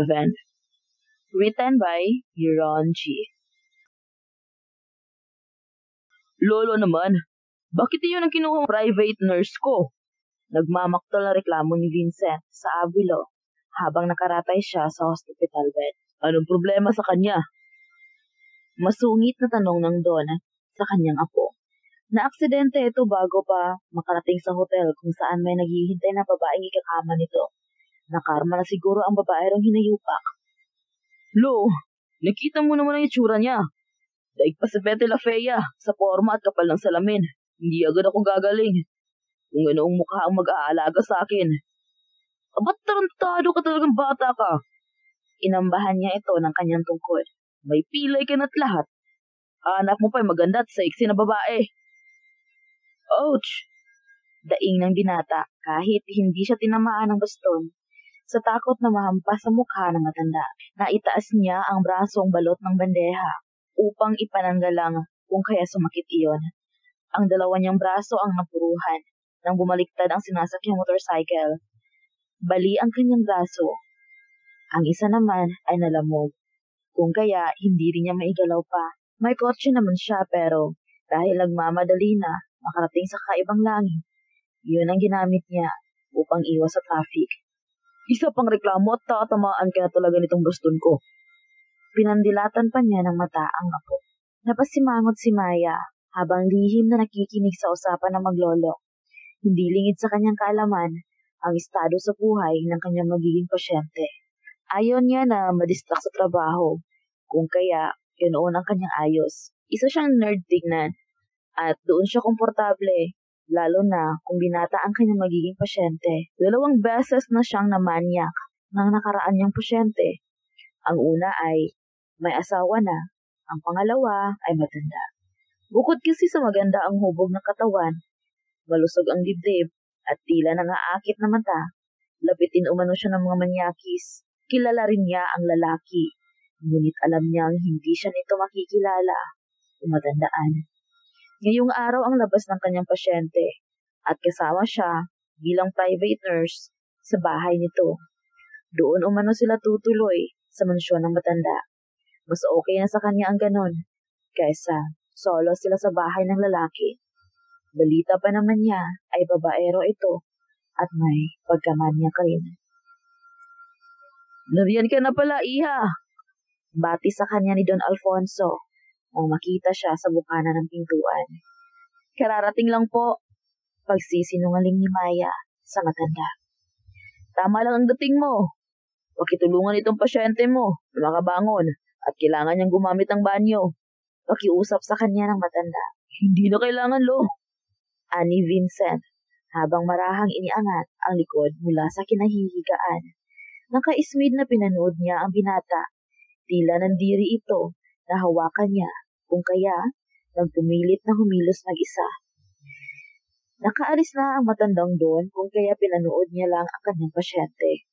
11. Written by Euron G. Lolo naman, bakit iyon ang kinuhang private nurse ko? Nagmamaktol na reklamo ni Vincent sa Avilo habang nakaratay siya sa hospital bed. Anong problema sa kanya? Masungit na tanong ng Don sa kanyang apo. Naaksidente ito bago pa makarating sa hotel kung saan may naghihintay na babaeng ikakama nito. Nakarma na siguro ang babae rong hinayupak. Lo, nakita mo naman ang itsura niya. Daig pa si Betty La Fea sa forma at kapal ng salamin. Hindi agad ako gagaling. Kung ganoong mukha ang mag-aalaga sa akin. Ba't tarantado ka talagang bata ka? Inambahan niya ito ng kanyang tungkod. May pilay ka na't lahat. Anak mo pa'y maganda at sexy na babae. Ouch! Daing ng binata kahit hindi siya tinamaan ng baston. Sa takot na mahampas sa mukha ng matanda, naitaas niya ang brasong balot ng bandeha upang ipananggalang kung kaya sumakit iyon. Ang dalawa niyang braso ang napuruhan nang bumaliktad ang sinasakyang motorcycle. Bali ang kanyang braso. Ang isa naman ay nalamog. Kung kaya hindi rin niya maigalaw pa. May kotse naman siya pero dahil nagmamadali na makarating sa kaibang langit, yun ang ginamit niya upang iwas sa traffic. Isa pang reklamo at tatamaan ka na talaga nitong baston ko. Pinandilatan pa niya ng mata ang apo. Napasimangot si Maya habang lihim na nakikinig sa usapan ng maglolo. Hindi lingid sa kanyang kaalaman ang estado sa buhay ng kanyang magiging pasyente. Ayaw niya na madistract sa trabaho, kung kaya ganoon ang kanyang ayos. Isa siyang nerd tignan at doon siya komportable. Lalo na kung binata ang kanyang magiging pasyente. 2 beses na siyang namanyak ng nakaraan niyang pasyente. Ang una ay may asawa na, ang pangalawa ay matanda. Bukod kasi sa maganda ang hubog ng katawan, malusog ang dibdib at tila nangaakit na mata, lapitin umano siya ng mga manyakis. Kilala rin niya ang lalaki, ngunit alam niyang hindi siya nito makikilala o matandaan. Ngayong araw ang labas ng kanyang pasyente at kasama siya bilang private nurse sa bahay nito. Doon umano sila tutuloy sa mansyon ng matanda. Mas okay na sa kanya ang ganon kaysa solo sila sa bahay ng lalaki. Balita pa naman niya ay babaero ito at may pagkamanya ka rin. Nariyan ka na pala, iha! Bati sa kanya ni Don Alfonso nang makita siya sa bukana ng pintuan. Kararating lang po, pagsisinungaling ni Maya sa matanda. Tama lang ang dating mo. Pakitulungan itong pasyente mo na makabangon at kailangan niyang gumamit ng banyo. Pakiusap sa kanya ng matanda. Hindi na kailangan, lo. Ani Vincent, habang marahang iniangat ang likod mula sa kinahihigaan. Nakaismid na pinanood niya ang binata. Tila nandiri ito na hawakan niya, kung kaya nagpumilit na humilos mag-isa. Nakaalis na ang matandang doon kung kaya pinanood niya lang ang kanyang pasyente.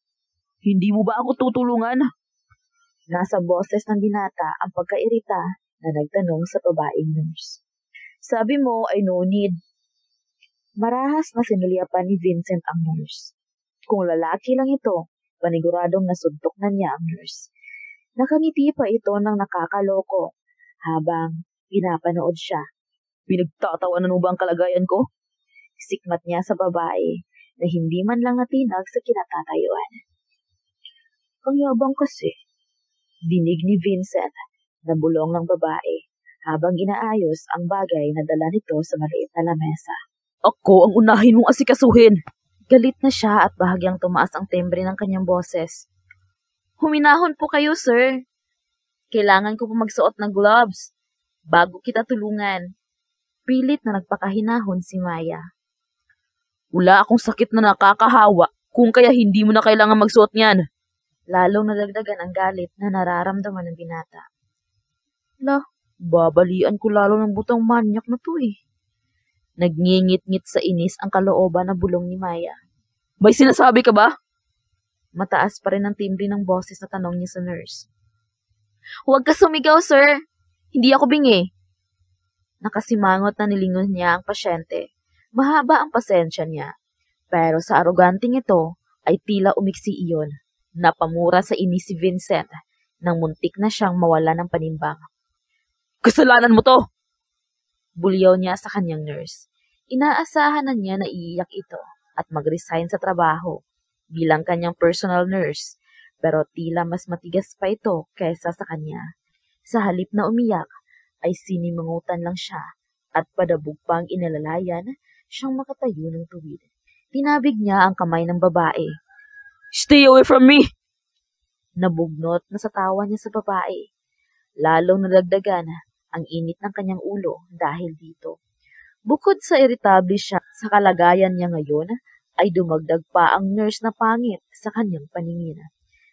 Hindi mo ba ako tutulungan? Nasa boses ng binata ang pagkairita na nagtanong sa babaeng nurse. Sabi mo ay no need. Marahas na sinulyapan ni Vincent ang nurse. Kung lalaki lang ito, paniguradong nasuntok na niya ang nurse. Nakangiti pa ito ng nakakaloko habang pinapanood siya. Pinagtatawanan mo ba ang kalagayan ko? Sikmat niya sa babae na hindi man lang natinag sa kinatatayuan. Ang yabang kasi, dinig ni Vincent na bulong ng babae habang inaayos ang bagay na dala nito sa maliit na lamesa. Ako ang unahin mong asikasuhin! Galit na siya at bahagyang tumaas ang timbre ng kanyang boses. Huminahon po kayo, sir. Kailangan ko po magsuot ng gloves bago kita tulungan. Pilit na nagpakahinahon si Maya. Wala akong sakit na nakakahawa kung kaya hindi mo na kailangan magsuot niyan. Lalong nadagdagan ang galit na nararamdaman ng binata. Babalian ko lalo ng butang manyak na to eh. Nagngingit-ngit sa inis ang kalooban na bulong ni Maya. May sinasabi ka ba? Mataas pa rin ang timbre ng boses na tanong niya sa nurse. Huwag ka sumigaw, sir. Hindi ako bingi. Nakasimangot na nilingon niya ang pasyente. Mahaba ang pasensya niya. Pero sa aroganting ito ay tila umiksi iyon. Napamura sa inis si Vincent nang muntik na siyang mawala ng panimbang. Kasalanan mo to! Bulyaw niya sa kanyang nurse. Inaasahan na niya na iiyak ito at mag-resign sa trabaho bilang kanyang personal nurse, pero tila mas matigas pa ito kaysa sa kanya. Sa halip na umiyak, ay sinimangutan lang siya at padabog pang inalalayan siyang makatayo ng tuwid. Tinabig niya ang kamay ng babae. Stay away from me! Nabugnot na sa tawa niya sa babae. Lalong nadagdagan ang init ng kanyang ulo dahil dito. Bukod sa irritable siya sa kalagayan niya ngayon, ay dumagdag pa ang nurse na pangit sa kanyang paningin.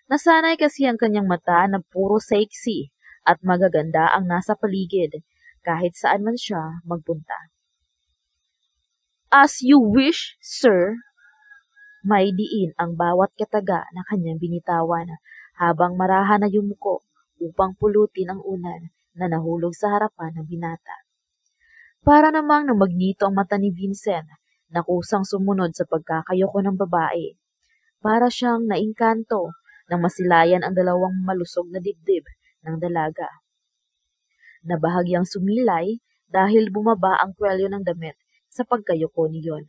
Nasanay kasi ang kanyang mata na puro sexy at magaganda ang nasa paligid kahit saan man siya magpunta. As you wish, sir. May diin ang bawat kataga na kanyang binitawan habang marahan na yumuko upang pulutin ang unan na nahulog sa harapan ng binata. Para namang namagnito ang mata ni Vincent na kusang sumunod sa pagkakayoko ng babae. Para siyang naingkanto nang masilayan ang dalawang malusog na dibdib ng dalaga. Nabahagyang sumilay dahil bumaba ang kwelyo ng damit sa pagkayoko niyon.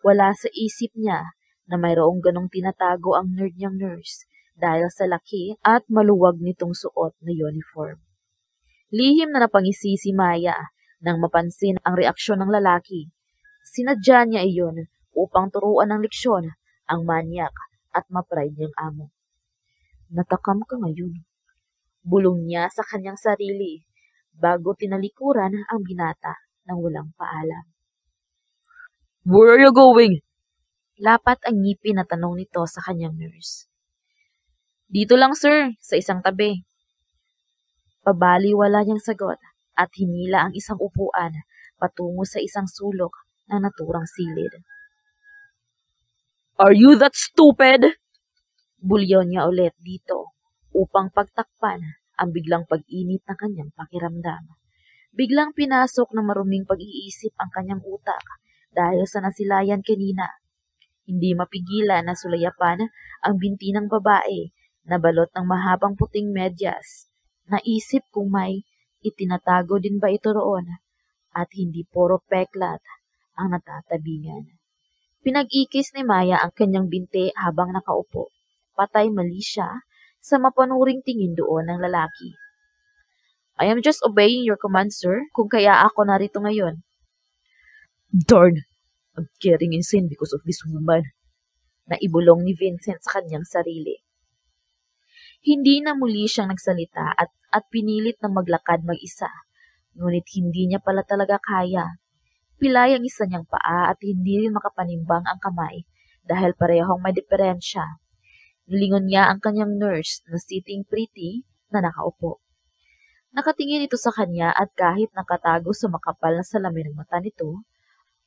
Wala sa isip niya na mayroong ganong tinatago ang nerd niyang nurse dahil sa laki at maluwag nitong suot na uniform. Lihim na napangisi si Maya nang mapansin ang reaksyon ng lalaki. Sinadya niya iyon upang turuan ng leksyon ang manyak at ma-pride niyang amo. Natakam ka ngayon. Bulong niya sa kanyang sarili bago tinalikuran ang binata nang walang paalam. Where are you going? Lapat ang ngipin na tanong nito sa kanyang nurse. Dito lang sir, sa isang tabi. Pabaliwala niyang sagot at hinila ang isang upuan patungo sa isang sulok na naturang silid. Are you that stupid? Bulyaw niya ulit dito upang pagtakpan ang biglang pag-init ng kanyang pakiramdam. Biglang pinasok ng maruming pag-iisip ang kanyang utak dahil sa nasilayan kanina. Hindi mapigilan na sulayapan ang binti ng babae na balot ng mahabang puting medyas. Naisip kung may itinatago din ba ito roon at hindi puro peklat ang natatabingan. Pinag-ikis ni Maya ang kanyang binti habang nakaupo. Patay mali siya sa mapanuring tingin doon ng lalaki. I am just obeying your command, sir, kung kaya ako narito ngayon. Darn! I'm getting insane because of this woman. Naibulong ni Vincent sa kanyang sarili. Hindi na muli siyang nagsalita at pinilit na maglakad mag-isa. Ngunit hindi niya pala talaga kaya. Pilay ang isa niyang paa at hindi rin makapanimbang ang kamay dahil parehong may diferensya. Nilingon niya ang kanyang nurse na sitting pretty na nakaupo. Nakatingin ito sa kanya at kahit nakatago sa makapal na salamin ng mata nito,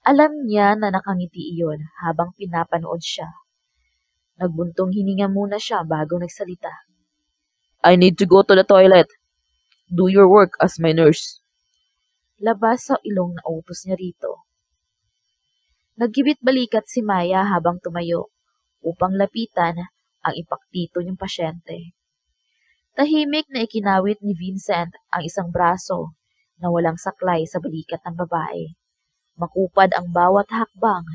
alam niya na nakangiti iyon habang pinapanood siya. Nagbuntong hininga muna siya bago nagsalita. I need to go to the toilet. Do your work as my nurse. Labas sa ilong na utos niya rito. Naggibit balikat si Maya habang tumayo upang lapitan ang ipaktito niyang pasyente. Tahimik na ikinawit ni Vincent ang isang braso na walang saklay sa balikat ng babae. Makupad ang bawat hakbang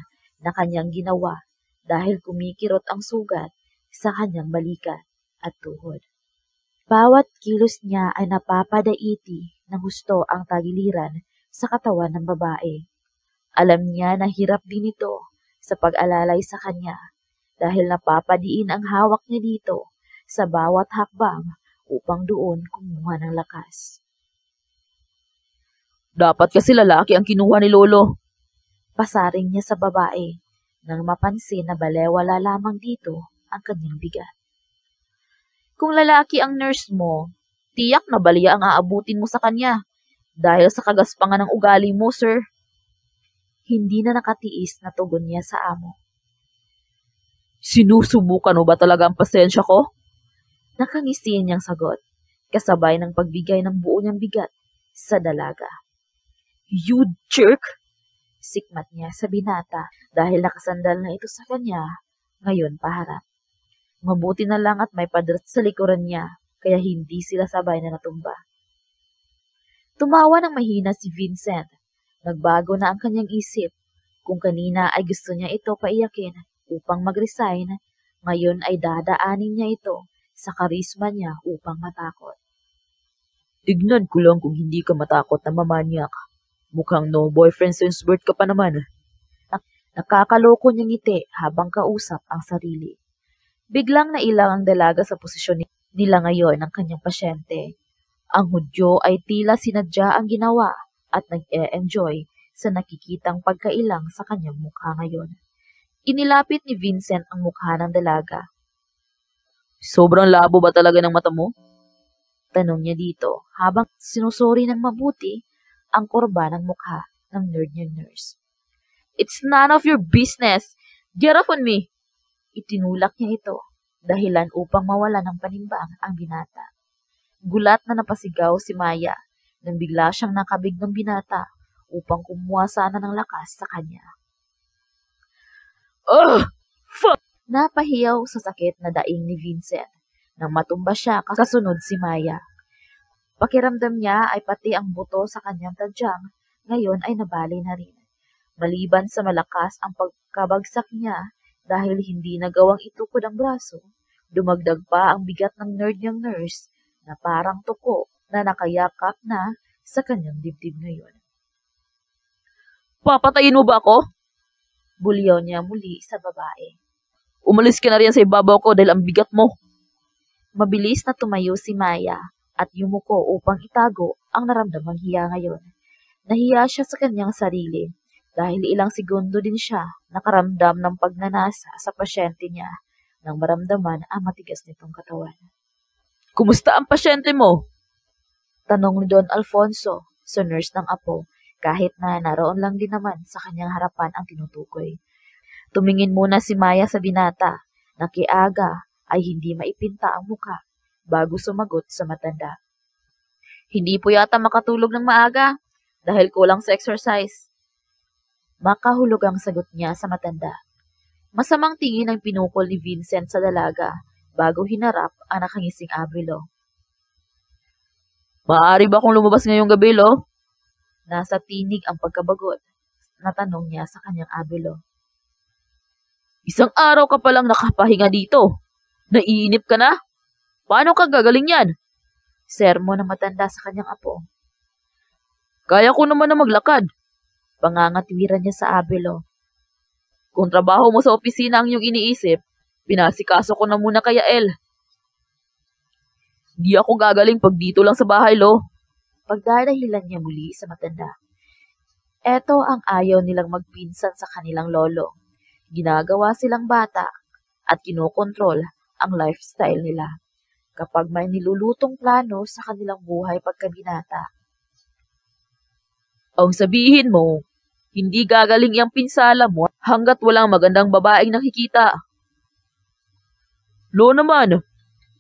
na kanyang ginawa dahil kumikirot ang sugat sa kanyang balikat at tuhod. Bawat kilos niya ay napapadaiti ng husto ang tagiliran sa katawan ng babae. Alam niya na hirap din ito sa pag-alalay sa kanya dahil napapadiin ang hawak niya dito sa bawat hakbang upang doon kumuha ng lakas. Dapat kasi lalaki ang kinuha ni Lolo. Pasaring niya sa babae nang mapansin na balewala lamang dito ang kanyang bigat. Kung lalaki ang nurse mo, tiyak na baliya ang aabutin mo sa kanya dahil sa kagaspangan ng ugali mo, sir. Hindi na nakatiis na tugon niya sa amo. Sinusubukan mo ba talaga ang pasensya ko? Nakangisi niyang sagot, kasabay ng pagbigay ng buo niyang bigat sa dalaga. You jerk! Sikmat niya sa binata dahil nakasandal na ito sa kanya, ngayon paharap. Mabuti na lang at may pader sa likuran niya, kaya hindi sila sabay na natumba. Tumawa ng mahina si Vincent. Nagbago na ang kanyang isip. Kung kanina ay gusto niya ito paiyakin upang mag-resign, ngayon ay dadaanin niya ito sa karisma niya upang matakot. Tignan ko lang kung hindi ka matakot na mamanyak. Mukhang no boyfriend since birth ka pa naman. Nakakaloko niyang ngiti habang kausap ang sarili. Biglang nailang ang dalaga sa posisyon nila ngayon ng kanyang pasyente. Ang Hudyo ay tila sinadya ang ginawa at nag-e-enjoy sa nakikitang pagkailang sa kanyang mukha ngayon. Inilapit ni Vincent ang mukha ng dalaga. Sobrang labo ba talaga ng mata mo? Tanong niya dito habang sinusuri ng mabuti ang korba ng mukha ng nerd niyang nurse. It's none of your business! Get off on me! Itinulak niya ito, dahilan upang mawala ng panimbang ang binata. Gulat na napasigaw si Maya nang bigla siyang nakabig ng binata upang kumuha sana ng lakas sa kanya. Ugh! Fuck! Napahiyaw sa sakit na daing ni Vincent nang matumba siya kasunod si Maya. Pakiramdam niya ay pati ang buto sa kanyang tadyang ngayon ay nabali na rin. Maliban sa malakas ang pagkabagsak niya dahil hindi nagawang itukod ang braso, dumagdag pa ang bigat ng nerd niyang nurse na parang tuko na nakayakap na sa kanyang dibdib ngayon. Papatayin mo ba ako? Bulyaw niya muli sa babae. Umalis ka na rin sa ibabaw ko dahil ang bigat mo. Mabilis na tumayo si Maya at yumuko upang itago ang naramdamang hiya ngayon. Nahiya siya sa kanyang sarili dahil ilang segundo din siya nakaramdam ng pagnanasa sa pasyente niya nang maramdaman ang matigas nitong katawan. Kumusta ang pasyente mo? Tanong ni Don Alfonso sa nurse ng apo kahit na naroon lang din naman sa kanyang harapan ang tinutukoy. Tumingin muna si Maya sa binata na kiaga ay hindi maipinta ang muka bago sumagot sa matanda. Hindi po yata makatulog ng maaga dahil kulang sa exercise. Makahulog ang sagot niya sa matanda. Masamang tingin ang pinukol ni Vincent sa dalaga bago hinarap ang nakangising Avilo. Maaari ba akong lumabas ngayong gabi, lo? Nasa tinig ang pagkabagot na tanong niya sa kanyang Avilo. Isang araw ka palang nakapahinga dito. Naiinip ka na? Paano ka gagaling yan? Sermo na matanda sa kanyang apo. Kaya ko naman na maglakad. Pangangatwiran niya sa Avilo. Kung trabaho mo sa opisina ang iyong iniisip, pinasikaso ko na muna kay Yael. Di ako gagaling pag dito lang sa bahay, lo. Pagdadahilan niya muli sa matanda. Eto ang ayaw nilang magpinsan sa kanilang lolo. Ginagawa silang bata at kinokontrol ang lifestyle nila kapag may nilulutong plano sa kanilang buhay pagkabinata. Ang sabihin mo, hindi gagaling iyang pinsala mo hanggat walang magandang babaeng nakikita. Lo naman!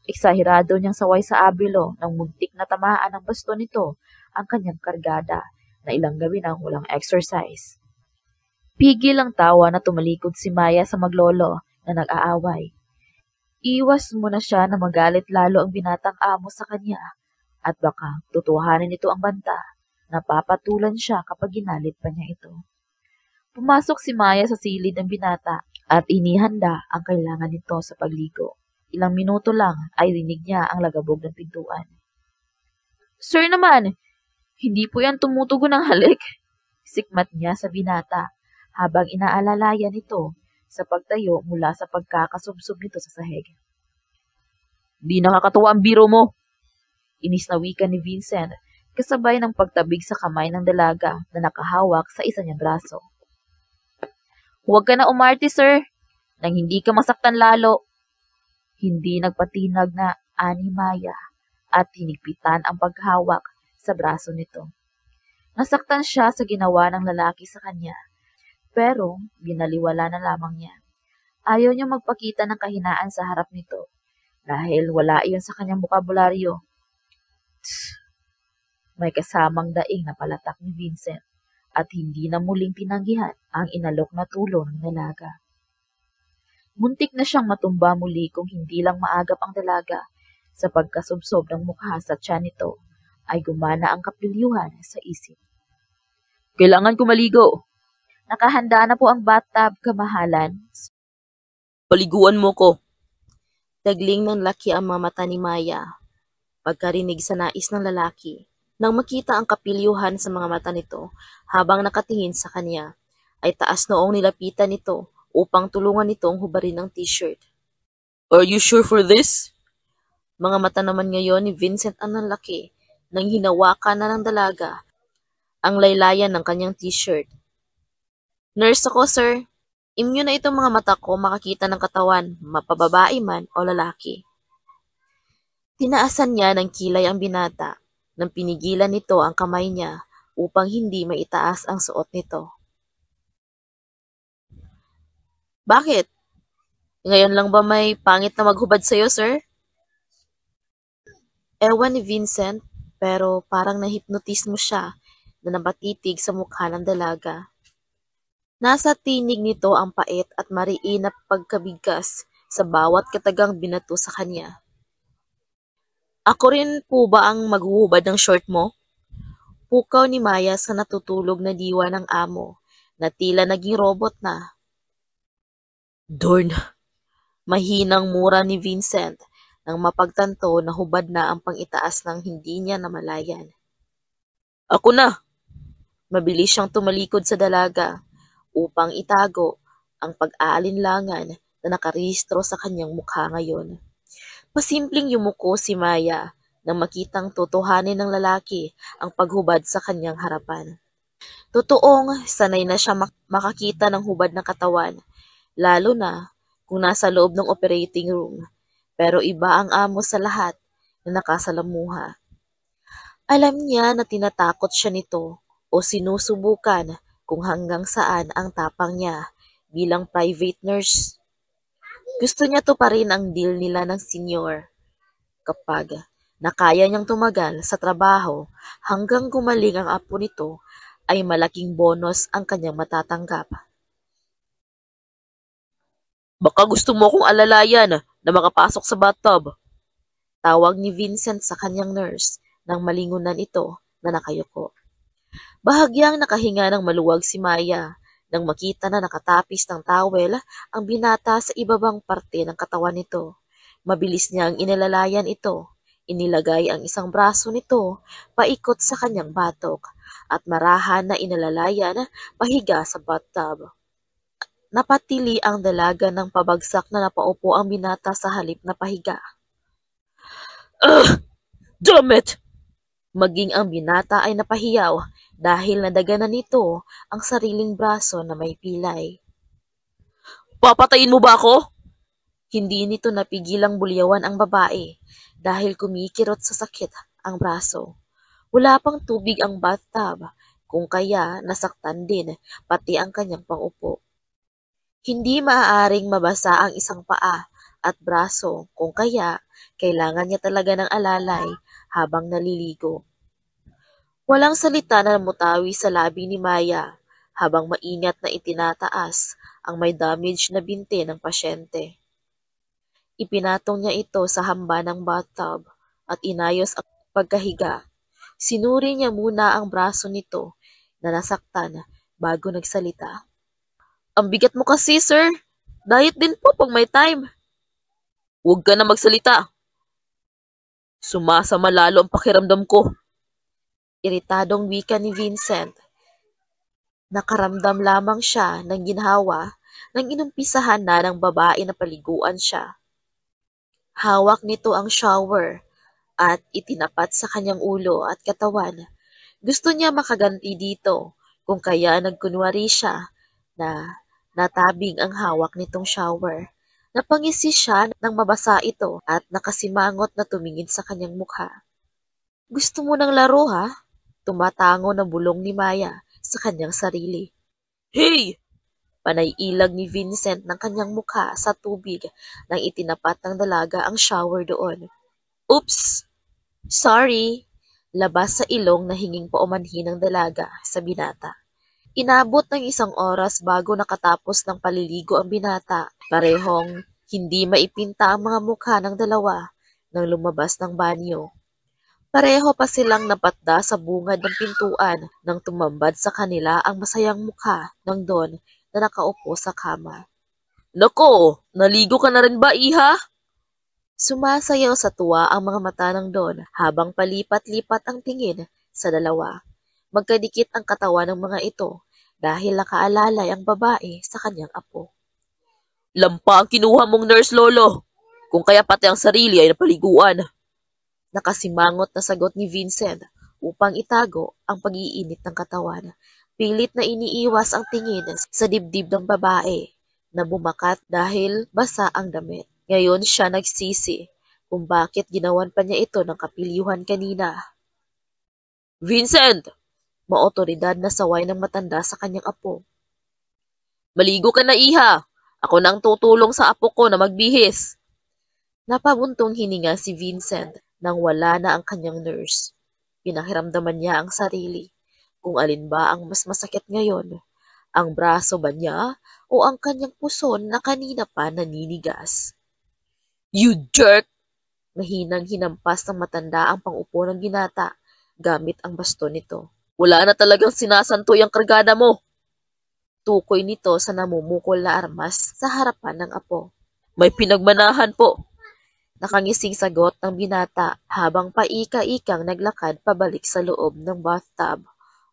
Eksahirado niyang saway sa Avilo nang muntik na tamaan ng baston nito ang kanyang kargada na ilang gabi nang walang exercise. Pigil ang tawa na tumalikod si Maya sa maglolo na nag-aaway. Iwas muna siya na magalit lalo ang binatang amo sa kanya at baka tutuhanin nito ang banta. Napapatulan siya kapag ginalit pa niya ito. Pumasok si Maya sa silid ng binata at inihanda ang kailangan nito sa pagligo. Ilang minuto lang ay rinig niya ang lagabog ng pintuan. Sir naman, hindi po yan tumutugon ng halik. Sikmat niya sa binata habang inaalalayan ito sa pagtayo mula sa pagkakasubsob nito sa sahig. Di nakakatuwa ang biro mo. Inis na wika ni Vincent kasabay ng pagtabig sa kamay ng dalaga na nakahawak sa isa niyang braso. Huwag ka na umarte, sir, nang hindi ka masaktan lalo. Hindi nagpatinag na ani Maya at hinigpitan ang paghawak sa braso nito. Nasaktan siya sa ginawa ng lalaki sa kanya, pero binaliwala na lamang niya. Ayaw niya magpakita ng kahinaan sa harap nito dahil wala iyon sa kanyang bokabularyo. May kasamang daing na palatak ni Vincent at hindi na muling tinanggihan ang inalok na tulo ng dalaga. Muntik na siyang matumba muli kung hindi lang maagap ang dalaga. Sa pagkasubsob ng mukha sa tiyan nito, ay gumana ang kapilyuhan sa isip. Kailangan ko maligo. Nakahanda na po ang bathtub, kamahalan. Paliguan mo ko. Tagling ng laki ang mga mata ni Maya. Pagkarinig sa nais ng lalaki, nang makita ang kapilyuhan sa mga mata nito habang nakatingin sa kanya, ay taas noong nilapitan nito upang tulungan nitong hubarin ang t-shirt. Are you sure for this? Mga mata naman ngayon ni Vincent ang nanlaki nang hinawakan na ng dalaga ang laylayan ng kanyang t-shirt. Nurse ako, sir. Immune na itong mga mata ko makakita ng katawan, mapababae man o lalaki. Tinaasan niya ng kilay ang binata nang pinigilan nito ang kamay niya upang hindi maitaas ang suot nito. Bakit? Ngayon lang ba may pangit na maghubad sa'yo, sir? Ewan ni Vincent, pero parang nahipnotis mo siya na napatitig sa mukha ng dalaga. Nasa tinig nito ang pait at mariin na pagkabigkas sa bawat katagang binato sa kanya. Ako rin po ba ang maghuhubad ng short mo? Pukaw ni Maya sa natutulog na diwa ng amo na tila naging robot na. Dorn. Mahinang mura ni Vincent nang mapagtanto na hubad na ang pangitaas ng hindi niya namalayan. Ako na. Mabilis siyang tumalikod sa dalaga upang itago ang pag-aalinlangan na nakarehistro sa kanyang mukha ngayon. Pasimpleng yumuko si Maya nang makitang totohanin ng lalaki ang paghubad sa kanyang harapan. Totoong sanay na siya makakita ng hubad ng katawan, lalo na kung nasa loob ng operating room. Pero iba ang amo sa lahat na nakasalamuha. Alam niya na tinatakot siya nito o sinusubukan kung hanggang saan ang tapang niya bilang private nurse. Gusto niya to pa rin ang deal nila ng senior. Kapag nakaya niyang tumagal sa trabaho hanggang gumaling ang apo nito, ay malaking bonus ang kanyang matatanggap. Baka gusto mo akong alalayan na makapasok sa bathtub. Tawag ni Vincent sa kanyang nurse nang malingunan ito na nakayuko. Bahagyang nakahinga ng maluwag si Maya nang makita na nakatapis ng towel ang binata sa ibabang parte ng katawan nito. Mabilis niyang inilalayan ito. Inilagay ang isang braso nito paikot sa kanyang batok at marahan na inilalayan pahiga sa bathtub. Napatili ang dalaga ng pabagsak na napaupo ang binata sa halip na pahiga. Damn it! Maging ang binata ay napahiyaw dahil nadaganan nito ang sariling braso na may pilay. Papatayin mo ba ako? Hindi nito napigilang bulyawan ang babae dahil kumikirot sa sakit ang braso. Wala pang tubig ang bathtub, kung kaya nasaktan din pati ang kanyang pangupo. Hindi maaaring mabasa ang isang paa at braso kung kaya kailangan niya talaga ng alalay habang naliligo. Walang salita na mutawi sa labi ni Maya habang maingat na itinataas ang may damage na binti ng pasyente. Ipinatong niya ito sa hamba ng bathtub at inayos ang pagkahiga. Sinuri niya muna ang braso nito na nasaktan bago nagsalita. Ang bigat mo kasi, sir. Diet din po pag may time. Huwag ka na magsalita. Sumasama lalo ang pakiramdam ko. Iritadong wika ni Vincent. Nakaramdam lamang siya ng ginhawa nang inumpisahan na ng babae na paliguan siya. Hawak nito ang shower at itinapat sa kanyang ulo at katawan. Gusto niya makaganti dito kung kaya nagkunwari siya na natabing ang hawak nitong shower. Napangisi siya nang mabasa ito at nakasimangot na tumingin sa kanyang mukha. Gusto mo ng laro, ha? Tumatango na bulong ni Maya sa kanyang sarili. Hey! Panay-ilag ni Vincent ng kanyang mukha sa tubig nang itinapat ng dalaga ang shower doon. Oops! Sorry! Labas sa ilong na hinging paumanhin ng dalaga sa binata. Inabot ng 1 oras bago nakatapos ng paliligo ang binata. Parehong hindi maipinta ang mga mukha ng dalawa nang lumabas ng banyo. Pareho pa silang napatda sa bungad ng pintuan nang tumambad sa kanila ang masayang mukha ng Don na nakaupo sa kama. Nako, naligo ka na rin ba, iha? Sumasayaw sa tuwa ang mga mata ng Don habang palipat-lipat ang tingin sa dalawa. Magkadikit ang katawan ng mga ito dahil nakaalalay ang babae sa kanyang apo. Lampa ang kinuha mong nurse, Lolo. Kung kaya pati ang sarili ay napaliguan. Nakasimangot na sagot ni Vincent upang itago ang pag-iinit ng katawan. Pilit na iniiwas ang tingin sa dibdib ng babae na bumakat dahil basa ang damit. Ngayon siya nagsisi kung bakit ginawan pa niya ito ng kapilyuhan kanina. Vincent! Maotoridad na saway ng matanda sa kanyang apo. Maligo ka na, iha! Ako nang tutulong sa apo ko na magbihis. Napabuntong hininga si Vincent nang wala na ang kanyang nurse. Pinakiramdaman niya ang sarili. Kung alin ba ang mas masakit ngayon, ang braso ba niya o ang kanyang puson na kanina pa naninigas? You jerk! Mahinang hinampas ng matanda ang pangupo ng binata gamit ang baston nito. Wala na talagang sinasantoy ang kargada mo. Tukoy nito sa namumukol na armas sa harapan ng apo. May pinagmanahan po. Nakangising sagot ng binata habang paika-ikang naglakad pabalik sa loob ng bathtub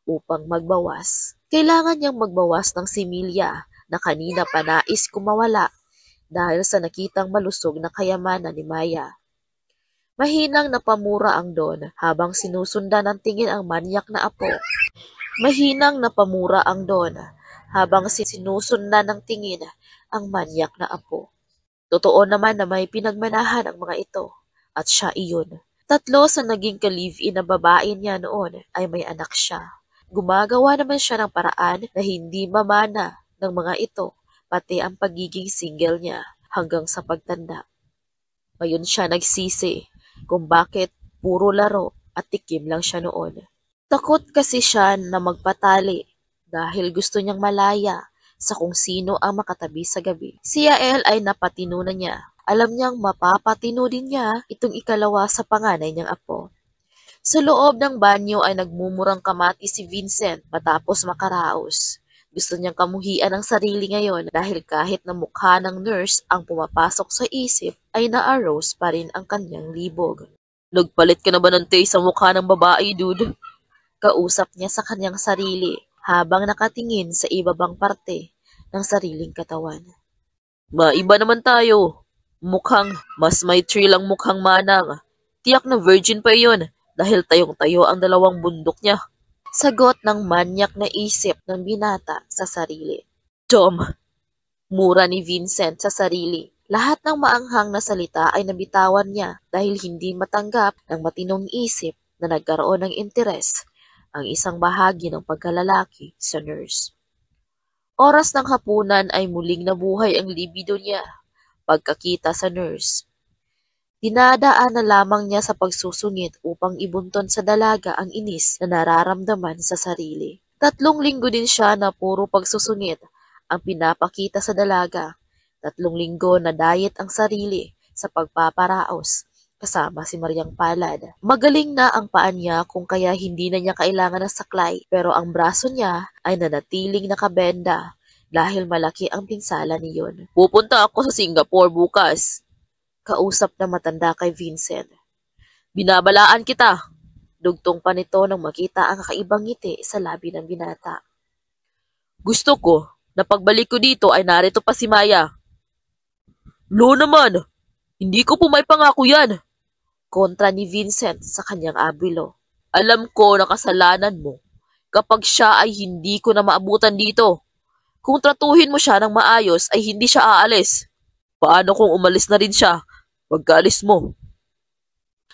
upang magbawas. Kailangan niyang magbawas ng similya na kanina pa nais kumawala dahil sa nakitang malusog na kayamanan ni Maya. Mahinang napamura ang Don habang sinusundan ng tingin ang manyak na apo. Mahinang napamura ang Don habang sinusundan ng tingin ang manyak na apo. Totoo naman na may pinagmanahan ang mga ito at siya iyon. 3 sa naging ka-live-in na babae niya noon ay may anak siya. Gumagawa naman siya ng paraan na hindi mamana ng mga ito pati ang pagiging single niya hanggang sa pagtanda. Ngayon siya nagsisi kung bakit puro laro at tikim lang siya noon. Takot kasi siya na magpatali dahil gusto niyang malaya sa kung sino ang makatabi sa gabi. Si Yael ay napatino na niya. Alam niyang mapapatino din niya itong ikalawa sa panganay niyang apo. Sa loob ng banyo ay nagmumurang kamati si Vincent matapos makaraos. Gusto niyang kamuhian ang sarili ngayon dahil kahit na mukha ng nurse ang pumapasok sa isip ay na-arouse pa rin ang kanyang libog. Nagpalit ka na ba ng taste sa mukha ng babae, dude? Kausap niya sa kanyang sarili habang nakatingin sa ibabang parte ng sariling katawan. Maiba naman tayo. Mukhang mas may thrill ang mukhang manang. Tiyak na virgin pa iyon dahil tayong-tayo ang dalawang bundok niya. Sagot ng manyak na isip ng binata sa sarili. Tom! Mura ni Vincent sa sarili. Lahat ng maanghang na salita ay nabitawan niya dahil hindi matanggap ng matinong isip na nagkaroon ng interes ang isang bahagi ng pagkalalaki sa nurse. Oras ng hapunan ay muling nabuhay ang libido niya pagkakita sa nurse. Dinadaan na lamang niya sa pagsusungit upang ibunton sa dalaga ang inis na nararamdaman sa sarili. 3 linggo din siya na puro pagsusungit ang pinapakita sa dalaga. 3 linggo na diet ang sarili sa pagpaparaos kasama si Mariang Palad. Magaling na ang paa niya kung kaya hindi na niya kailangan ng saklay pero ang braso niya ay nanatiling nakabenda dahil malaki ang pinsala niyon. Pupunta ako sa Singapore bukas. Kausap na matanda kay Vincent. Binabalaan kita. Dugtong pa nito nang makita ang kakaibang ngiti sa labi ng binata. Gusto ko na pagbalik ko dito ay narito pa si Maya. Lo naman, hindi ko po may pangako yan. Kontra ni Vincent sa kanyang abilo. Alam ko na kasalanan mo kapag siya ay hindi ko na maabutan dito. Kung tratuhin mo siya ng maayos ay hindi siya aalis. Paano kung umalis na rin siya pagkaalis mo?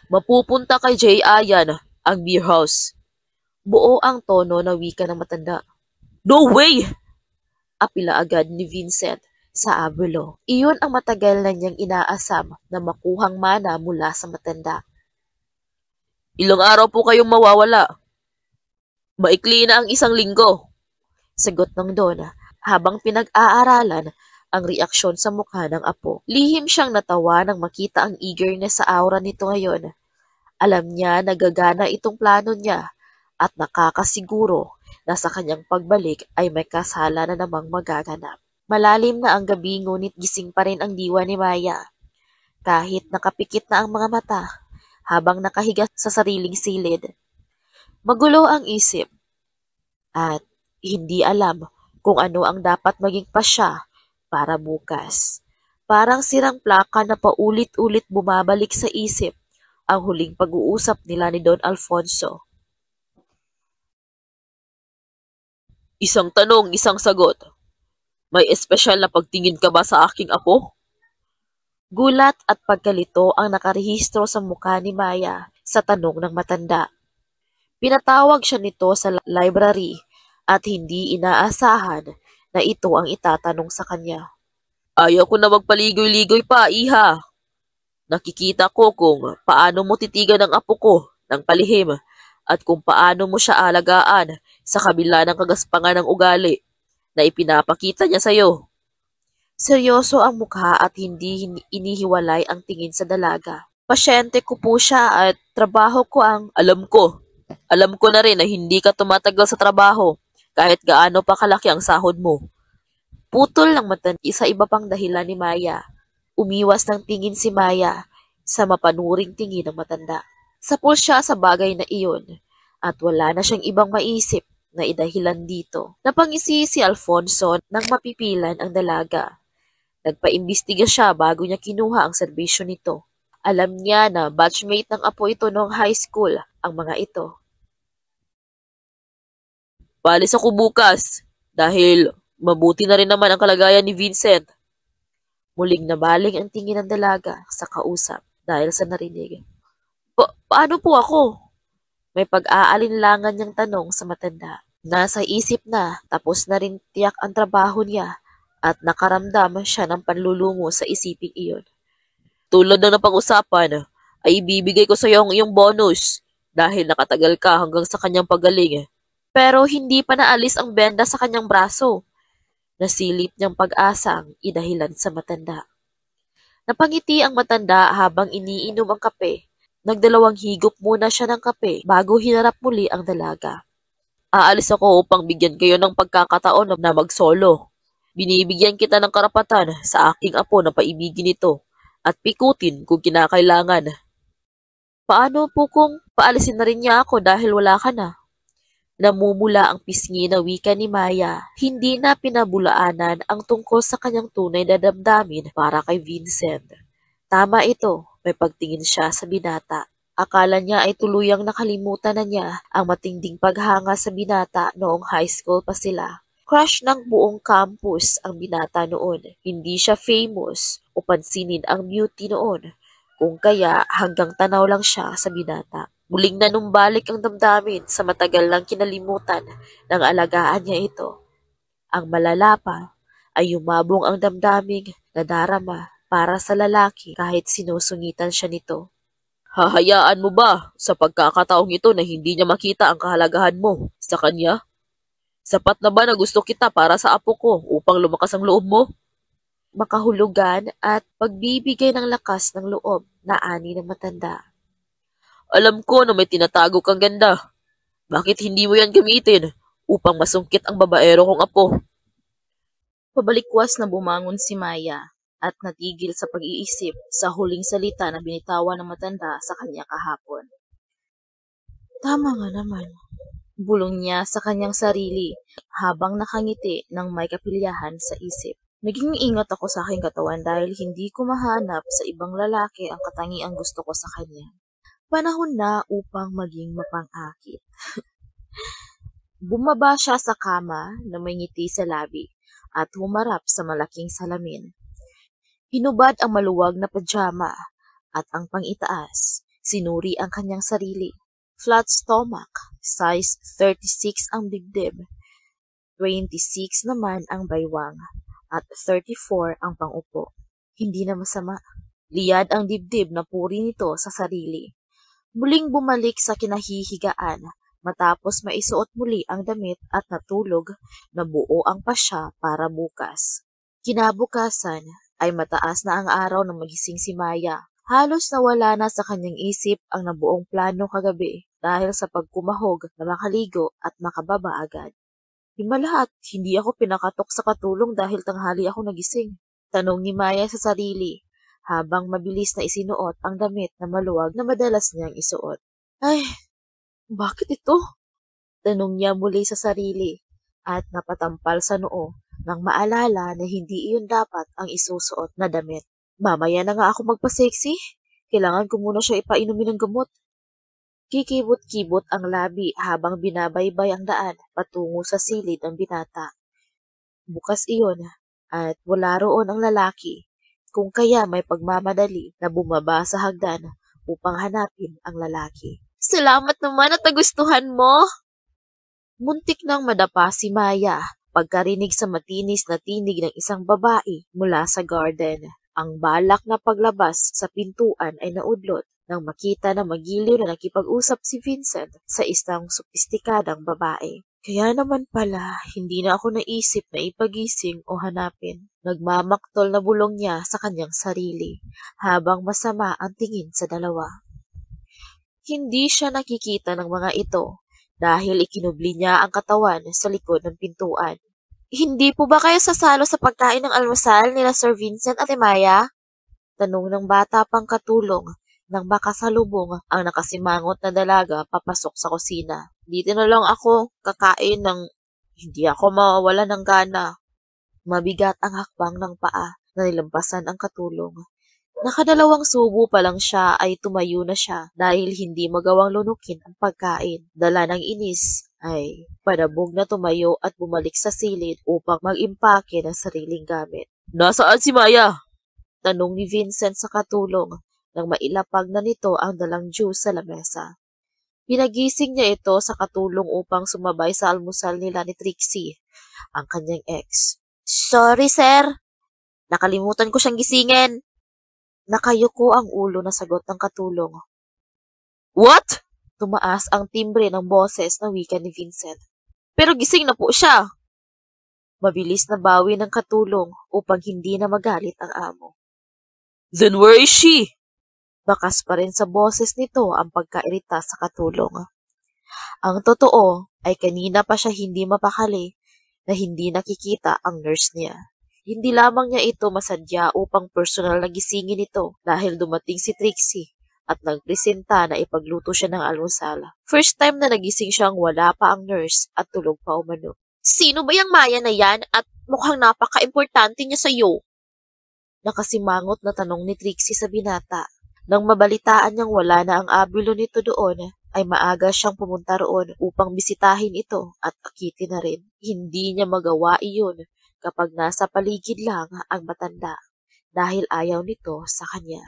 Mapupunta kay Jay Ayan ang beer house. Buo ang tono na wika ng matanda. No way! Apila agad ni Vincent sa abilo. Iyon ang matagal na niyang inaasam na makuhang mana mula sa matanda. Ilang araw po kayong mawawala? Maikli na ang 1 linggo. Sagot ng Don habang pinag-aaralan ang reaksyon sa mukha ng apo. Lihim siyang natawa nang makita ang eagerness sa aura nito ngayon. Alam niya na gagana itong plano niya at nakakasiguro na sa kanyang pagbalik ay may kasala na namang magaganap. Malalim na ang gabi ngunit gising pa rin ang diwa ni Maya. Kahit nakapikit na ang mga mata habang nakahiga sa sariling silid. Magulo ang isip at hindi alam kung ano ang dapat maging pasya para bukas. Parang sirang plaka na paulit-ulit bumabalik sa isip ang huling pag-uusap nila ni Don Alfonso. Isang tanong, isang sagot. May espesyal na pagtingin ka ba sa aking apo? Gulat at pagkalito ang nakarehistro sa mukha ni Maya sa tanong ng matanda. Pinatawag siya nito sa library at hindi inaasahan na ito ang itatanong sa kanya. Ayaw ko na magpaligoy-ligoy pa, iha. Nakikita ko kung paano mo titigan ang apo ko ng palihim at kung paano mo siya alagaan sa kabila ng kagaspangan ng ugali na ipinapakita niya sa'yo. Seryoso ang mukha at hindi inihiwalay ang tingin sa dalaga. Pasyente ko po siya at trabaho ko ang... Alam ko na rin na hindi ka tumatagal sa trabaho kahit gaano pa kalaki ang sahod mo. Putol ng matanda sa iba pang dahilan ni Maya. Umiwas ng tingin si Maya sa mapanuring tingin ng matanda. Sapul siya sa bagay na iyon at wala na siyang ibang maisip na idahilan dito. Napangisi si Alfonso nang mapipilan ang dalaga. Nagpaimbestiga siya bago niya kinuha ang serbisyo nito. Alam niya na batchmate ng apo ito noong high school ang mga ito. Palis ako bukas dahil mabuti na rin naman ang kalagayan ni Vincent. Muling nabaling ang tingin ng dalaga sa kausap dahil sa narinig. Paano po ako? May pag-aalinlangan niyang tanong sa matanda. Nasa isip na tapos na rin tiyak ang trabaho niya at nakaramdam siya ng panlulungo sa isiping iyon. Tulad ng napag-usapan, ay ibibigay ko sa iyo ang iyong bonus dahil nakatagal ka hanggang sa kanyang pagaling. Pero hindi pa naalis ang benda sa kanyang braso. Nasilip niyang pag-asang idahilan sa matanda. Napangiti ang matanda habang iniinom ang kape. Nagdalawang higop muna siya ng kape bago hinarap muli ang dalaga. Aalis ako upang bigyan kayo ng pagkakataon na mag-solo. Binibigyan kita ng karapatan sa aking apo na paibigin ito at pikutin kung kinakailangan. Paano po kung paalisin na rin niya ako dahil wala ka na? Namumula ang pisngi na wika ni Maya. Hindi na pinabulaanan ang tungkol sa kanyang tunay na damdamin para kay Vincent. Tama ito, may pagtingin siya sa binata. Akala niya ay tuluyang nakalimutan na niya ang matinding paghanga sa binata noong high school pa sila. Crush ng buong campus ang binata noon. Hindi siya famous o pansinin ang beauty noon. Kung kaya hanggang tanaw lang siya sa binata. Muling nanumbalik ang damdamin sa matagal lang kinalimutan ng alagaan niya ito. Ang malala pa ay yumabong ang damdaming nadarama para sa lalaki kahit sinusungitan siya nito. Hahayaan mo ba sa pagkakataong ito na hindi niya makita ang kahalagahan mo sa kanya? Sapat na ba na gusto kita para sa apo ko upang lumakas ang loob mo? Makahulugan at pagbibigay ng lakas ng loob na ani ng matanda. Alam ko na may tinatago kang ganda. Bakit hindi mo yan gamitin upang masungkit ang babaero kong apo? Pabalikwas na bumangon si Maya at natigil sa pag-iisip sa huling salita na binitawan ng matanda sa kanya kahapon. Tama nga naman. Bulong niya sa kanyang sarili habang nakangiti ng may kapilyahan sa isip. Naging ingat ako sa aking katawan dahil hindi ko mahanap sa ibang lalaki ang katangiang gusto ko sa kanya. Panahon na upang maging mapang-akit. Bumaba siya sa kama na may ngiti sa labi at humarap sa malaking salamin. Hinubad ang maluwag na pajama at ang pangitaas. Sinuri ang kanyang sarili. Flat stomach, size 36 ang dibdib, 26 naman ang baywang, at 34 ang pangupo. Hindi na masama. Liyad ang dibdib na puri nito sa sarili. Muling bumalik sa kinahihigaan Matapos maisuot muli ang damit at natulog, nabuo ang pasya para bukas. Kinabukasan ay mataas na ang araw nang magising si Maya. Halos nawala na sa kanyang isip ang nabuong plano kagabi dahil sa pagkumahog na makaligo at makababa agad. Himalahat, hindi ako pinakatok sa katulong dahil tanghali ako nagising. Tanong ni Maya sa sarili habang mabilis na isinuot ang damit na maluwag na madalas niyang isuot. Ay, bakit ito? Tanong niya muli sa sarili at napatampal sa noo nang maalala na hindi iyon dapat ang isusuot na damit. Mamaya na nga ako magpa-sexy. Kailangan ko muna siya ipainumin ng gamot. Kikibot-kibot ang labi habang binabaybay ang daan patungo sa silid ng binata. Bukas iyon at wala roon ang lalaki, kung kaya may pagmamadali na bumaba sa hagdan upang hanapin ang lalaki. Salamat naman at nagustuhan mo! Muntik nang madapa si Maya pagkarinig sa matinis na tinig ng isang babae mula sa garden. Ang balak na paglabas sa pintuan ay naudlot nang makita na magiliw na nakipag-usap si Vincent sa isang sopistikadang babae. Kaya naman pala, hindi na ako naisip na ipagising o hanapin. Nagmamaktol na bulong niya sa kanyang sarili habang masama ang tingin sa dalawa. Hindi siya nakikita ng mga ito dahil ikinubli niya ang katawan sa likod ng pintuan. Hindi po ba kayo sasalo sa pagkain ng almusal nila Sir Vincent at Maya? Tanong ng bata pang katulong nang makasalubong ang nakasimangot na dalaga papasok sa kusina. Dito na lang ako kakain ng hindi ako mawawala ng gana. Mabigat ang hakbang ng paa na nilampasan ang katulong. Nakadalawang subo pa lang siya ay tumayo na siya dahil hindi magawang lunukin ang pagkain. Dala ng inis ay padabog na tumayo at bumalik sa silid upang mag-impake ng sariling gamit. Nasaan si Maya? Tanong ni Vincent sa katulong nang mailapag na nito ang dalang juice sa lamesa. Pinagising niya ito sa katulong upang sumabay sa almusal nila ni Trixie, ang kanyang ex. Sorry, sir. Nakalimutan ko siyang gisingin. Nakayuko ang ulo na sagot ng katulong. What? Tumaas ang timbre ng boses na wika ni Vincent. Pero gising na po siya. Mabilis na bawi ng katulong upang hindi na magalit ang amo. Then where is she? Bakas pa rin sa boses nito ang pagkairita sa katulong. Ang totoo ay kanina pa siya hindi mapakali na hindi nakikita ang nurse niya. Hindi lamang niya ito masadya upang personal na gisingin ito dahil dumating si Trixie at nagpresenta na ipagluto siya ng almusal. First time na nagising siyang wala pa ang nurse at tulog pa umano. Sino ba yung Maya na yan at mukhang napaka-importante niya sa'yo? Nakasimangot na tanong ni Trixie sa binata. Nang mabalitaan niyang wala na ang abulo nito doon, ay maaga siyang pumunta roon upang bisitahin ito at akitin na rin. Hindi niya magawa iyon kapag nasa paligid lang ang matanda dahil ayaw nito sa kanya.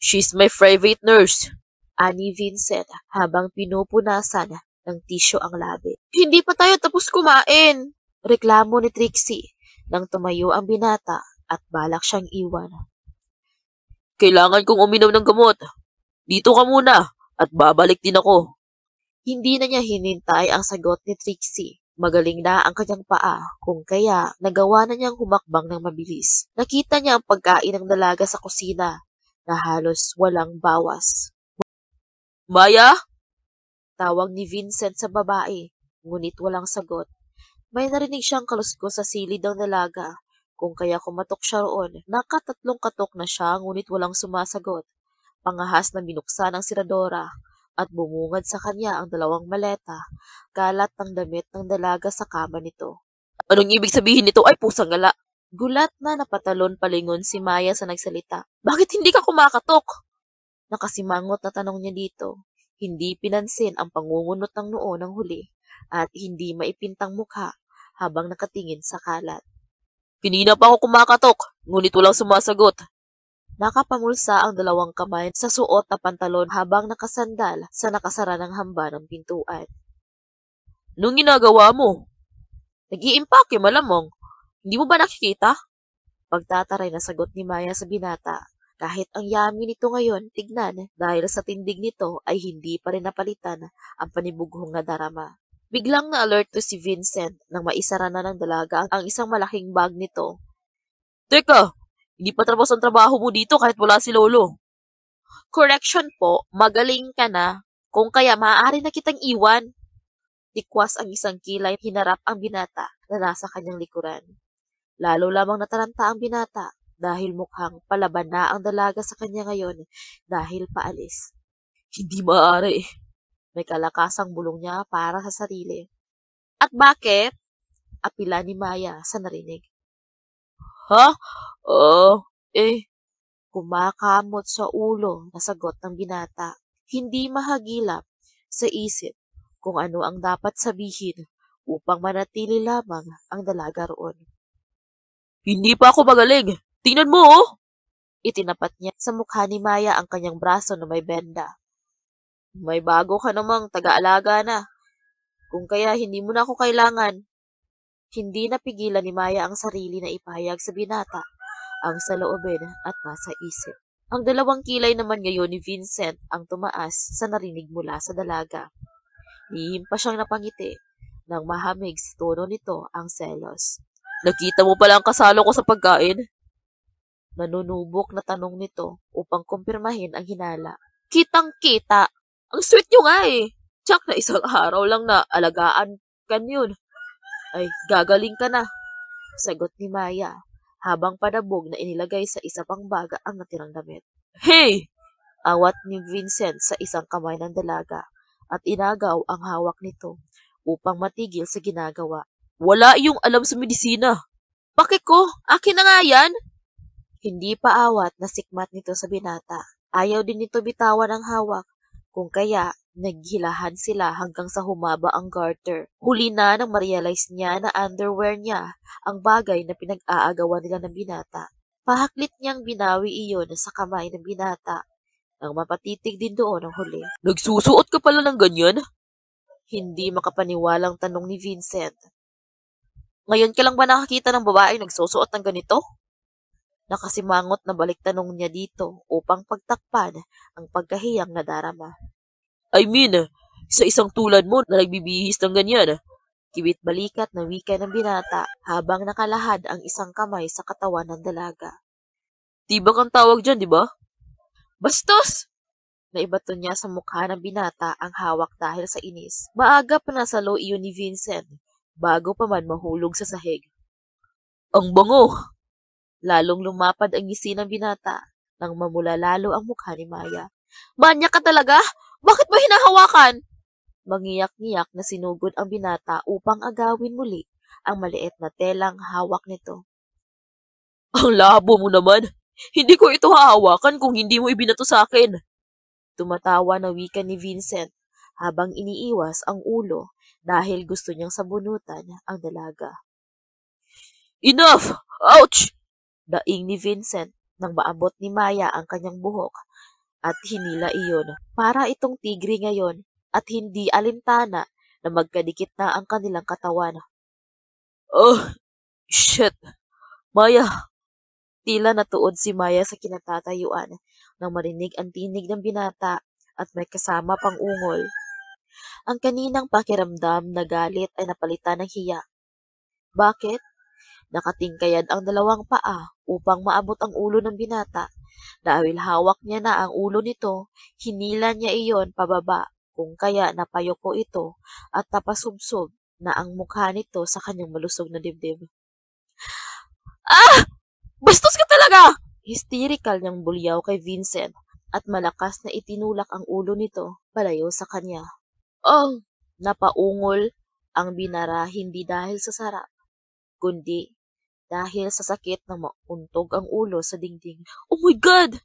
She's my private nurse, ani Vincent habang pinupunasan ng tisyo ang labi. Hindi pa tayo tapos kumain, reklamo ni Trixie nang tumayo ang binata at balak siyang iwan. Kailangan kong uminom ng gamot. Dito ka muna at babalik din ako. Hindi na niya hinintay ang sagot ni Trixie. Magaling na ang kanyang paa, kung kaya nagawa na niyang humakbang ng mabilis. Nakita niya ang pagkain ng dalaga sa kusina na halos walang bawas. Maya? Tawag ni Vincent sa babae, ngunit walang sagot. May narinig siyang kaluskos sa silid ng dalaga, kung kaya kumatok siya roon. Nakatatlong katok na siya, ngunit walang sumasagot. Pangahas na binuksan ang siradora at bumungad sa kanya ang dalawang maleta, kalat ng damit ng dalaga sa kama nito. Anong ibig sabihin nito? Ay, pusang gala! Gulat na napatalon palingon si Maya sa nagsalita. Bakit hindi ka kumakatok? Nakasimangot na tanong niya dito. Hindi pinansin ang pangungunot ng noo ng huli at hindi maipintang mukha habang nakatingin sa kalat. Kanina pa ako kumakatok, ngunit walang sumasagot. Nakapamulsa ang dalawang kamay sa suot na pantalon habang nakasandal sa nakasara ng hamba ng pintuan. Anong ginagawa mo? Nag-iimpake malamang. Hindi mo ba nakikita? Pagtataray na sagot ni Maya sa binata Kahit ang yummy nito ngayon, tignan, dahil sa tindig nito ay hindi pa rin napalitan ang panibughong na darama. Biglang na-alert to si Vincent nang maisara na ng dalaga ang isang malaking bag nito. Teka, hindi pa tapos ang trabaho mo dito kahit wala si Lolo. Correction po, magaling ka na. Kung kaya maaari na kitang iwan. Tikwas ang isang kilay, hinarap ang binata na nasa kanyang likuran. Lalo lamang nataranta ang binata dahil mukhang palaban na ang dalaga sa kanya ngayon dahil paalis. Hindi maaari. May kalakasang bulong niya para sa sarili. At bakit? Apila ni Maya sa narinig. Ha? Kumakamot sa ulo na sagot ng binata. Hindi mahagilap sa isip kung ano ang dapat sabihin upang manatili lamang ang dalaga roon. Hindi pa ako magaling. Tingnan mo, oh! Itinapat niya sa mukha ni Maya ang kanyang braso na may benda. May bago ka namang taga-alaga na. Kung kaya hindi mo na ako kailangan. Hindi napigilan ni Maya ang sarili na ipahayag sa binata ang saloobin at nasa isip. Ang dalawang kilay naman ngayon ni Vincent ang tumaas sa narinig mula sa dalaga. Nihim pa siyang napangiti nang mahamig sa tono nito ang selos. Nakita mo pala ang kasalo ko sa pagkain? Nanunubok na tanong nito upang kumpirmahin ang hinala. Kitang-kita. Ang sweet nyo nga eh. Tsak na isang araw lang na alagaan kan yun. Ay, gagaling ka na. Sagot ni Maya habang padabog na inilagay sa isa pang baga ang natirang damit. Hey! Awat ni Vincent sa isang kamay ng dalaga at inagaw ang hawak nito upang matigil sa ginagawa. Wala iyong alam sa medisina. Bakit ko? Akin na nga yan. Hindi pa awat na sikmat nito sa binata. Ayaw din nito bitawan ang hawak. Kung kaya, naghilahan sila hanggang sa humaba ang garter. Huli na nang ma-realize niya na underwear niya ang bagay na pinag-aagawan nila ng binata. Pahaklit niyang binawi iyon sa kamay ng binata nang mapatitig din doon ang huli. Nagsusuot ka pala ng ganyan? Hindi makapaniwalang tanong ni Vincent. Ngayon ka lang ba nakakita ng babae nagsusuot ng ganito? Nakasimangot na balik tanong niya dito upang pagtakpan ang pagkahiyang nadarama. I mean, sa isang tulad mo na nagbibihis ng ganyan. Kibit balikat na wika ng binata habang nakalahad ang isang kamay sa katawan ng dalaga. Tibak ang tawag dyan, di ba? Bastos! Naibato niya sa mukha ng binata ang hawak dahil sa inis. Maaga pa nasalo iyon ni Vincent bago pa man mahulog sa sahig. Ang bango! Lalong lumapad ang ngisi ng binata nang mamula lalo ang mukha ni Maya. Manyak ka talaga? Bakit ba hinahawakan? Mangiyak-ngiyak na sinugod ang binata upang agawin muli ang maliit na telang hawak nito. Ang labo mo naman! Hindi ko ito hahawakan kung hindi mo ibinato sa akin. Tumatawa na wika ni Vincent habang iniiwas ang ulo dahil gusto niyang sabunutan ang dalaga. Enough! Ouch! Daing ni Vincent nang maabot ni Maya ang kanyang buhok at hinila iyon para itong tigre ngayon at hindi alintana na magkadikit na ang kanilang katawan. Oh, shit! Maya! Tila natuod si Maya sa kinatatayuan nang marinig ang tinig ng binata at may kasama pang ungol. Ang kaninang pakiramdam na galit ay napalitan ng hiya. Bakit? Nakatingkayad ang dalawang paa upang maabot ang ulo ng binata. Dahil hawak niya na ang ulo nito, hinila niya iyon pababa kung kaya napayoko ito at napasubsob na ang mukha nito sa kanyang malusog na dibdib. Ah! Bastos ka talaga! Hysterical niyang bulyaw kay Vincent at malakas na itinulak ang ulo nito palayo sa kanya. Oh! Napaungol ang binara hindi dahil sa sarap, kundi dahil sa sakit na mauntog ang ulo sa dingding. Oh my God!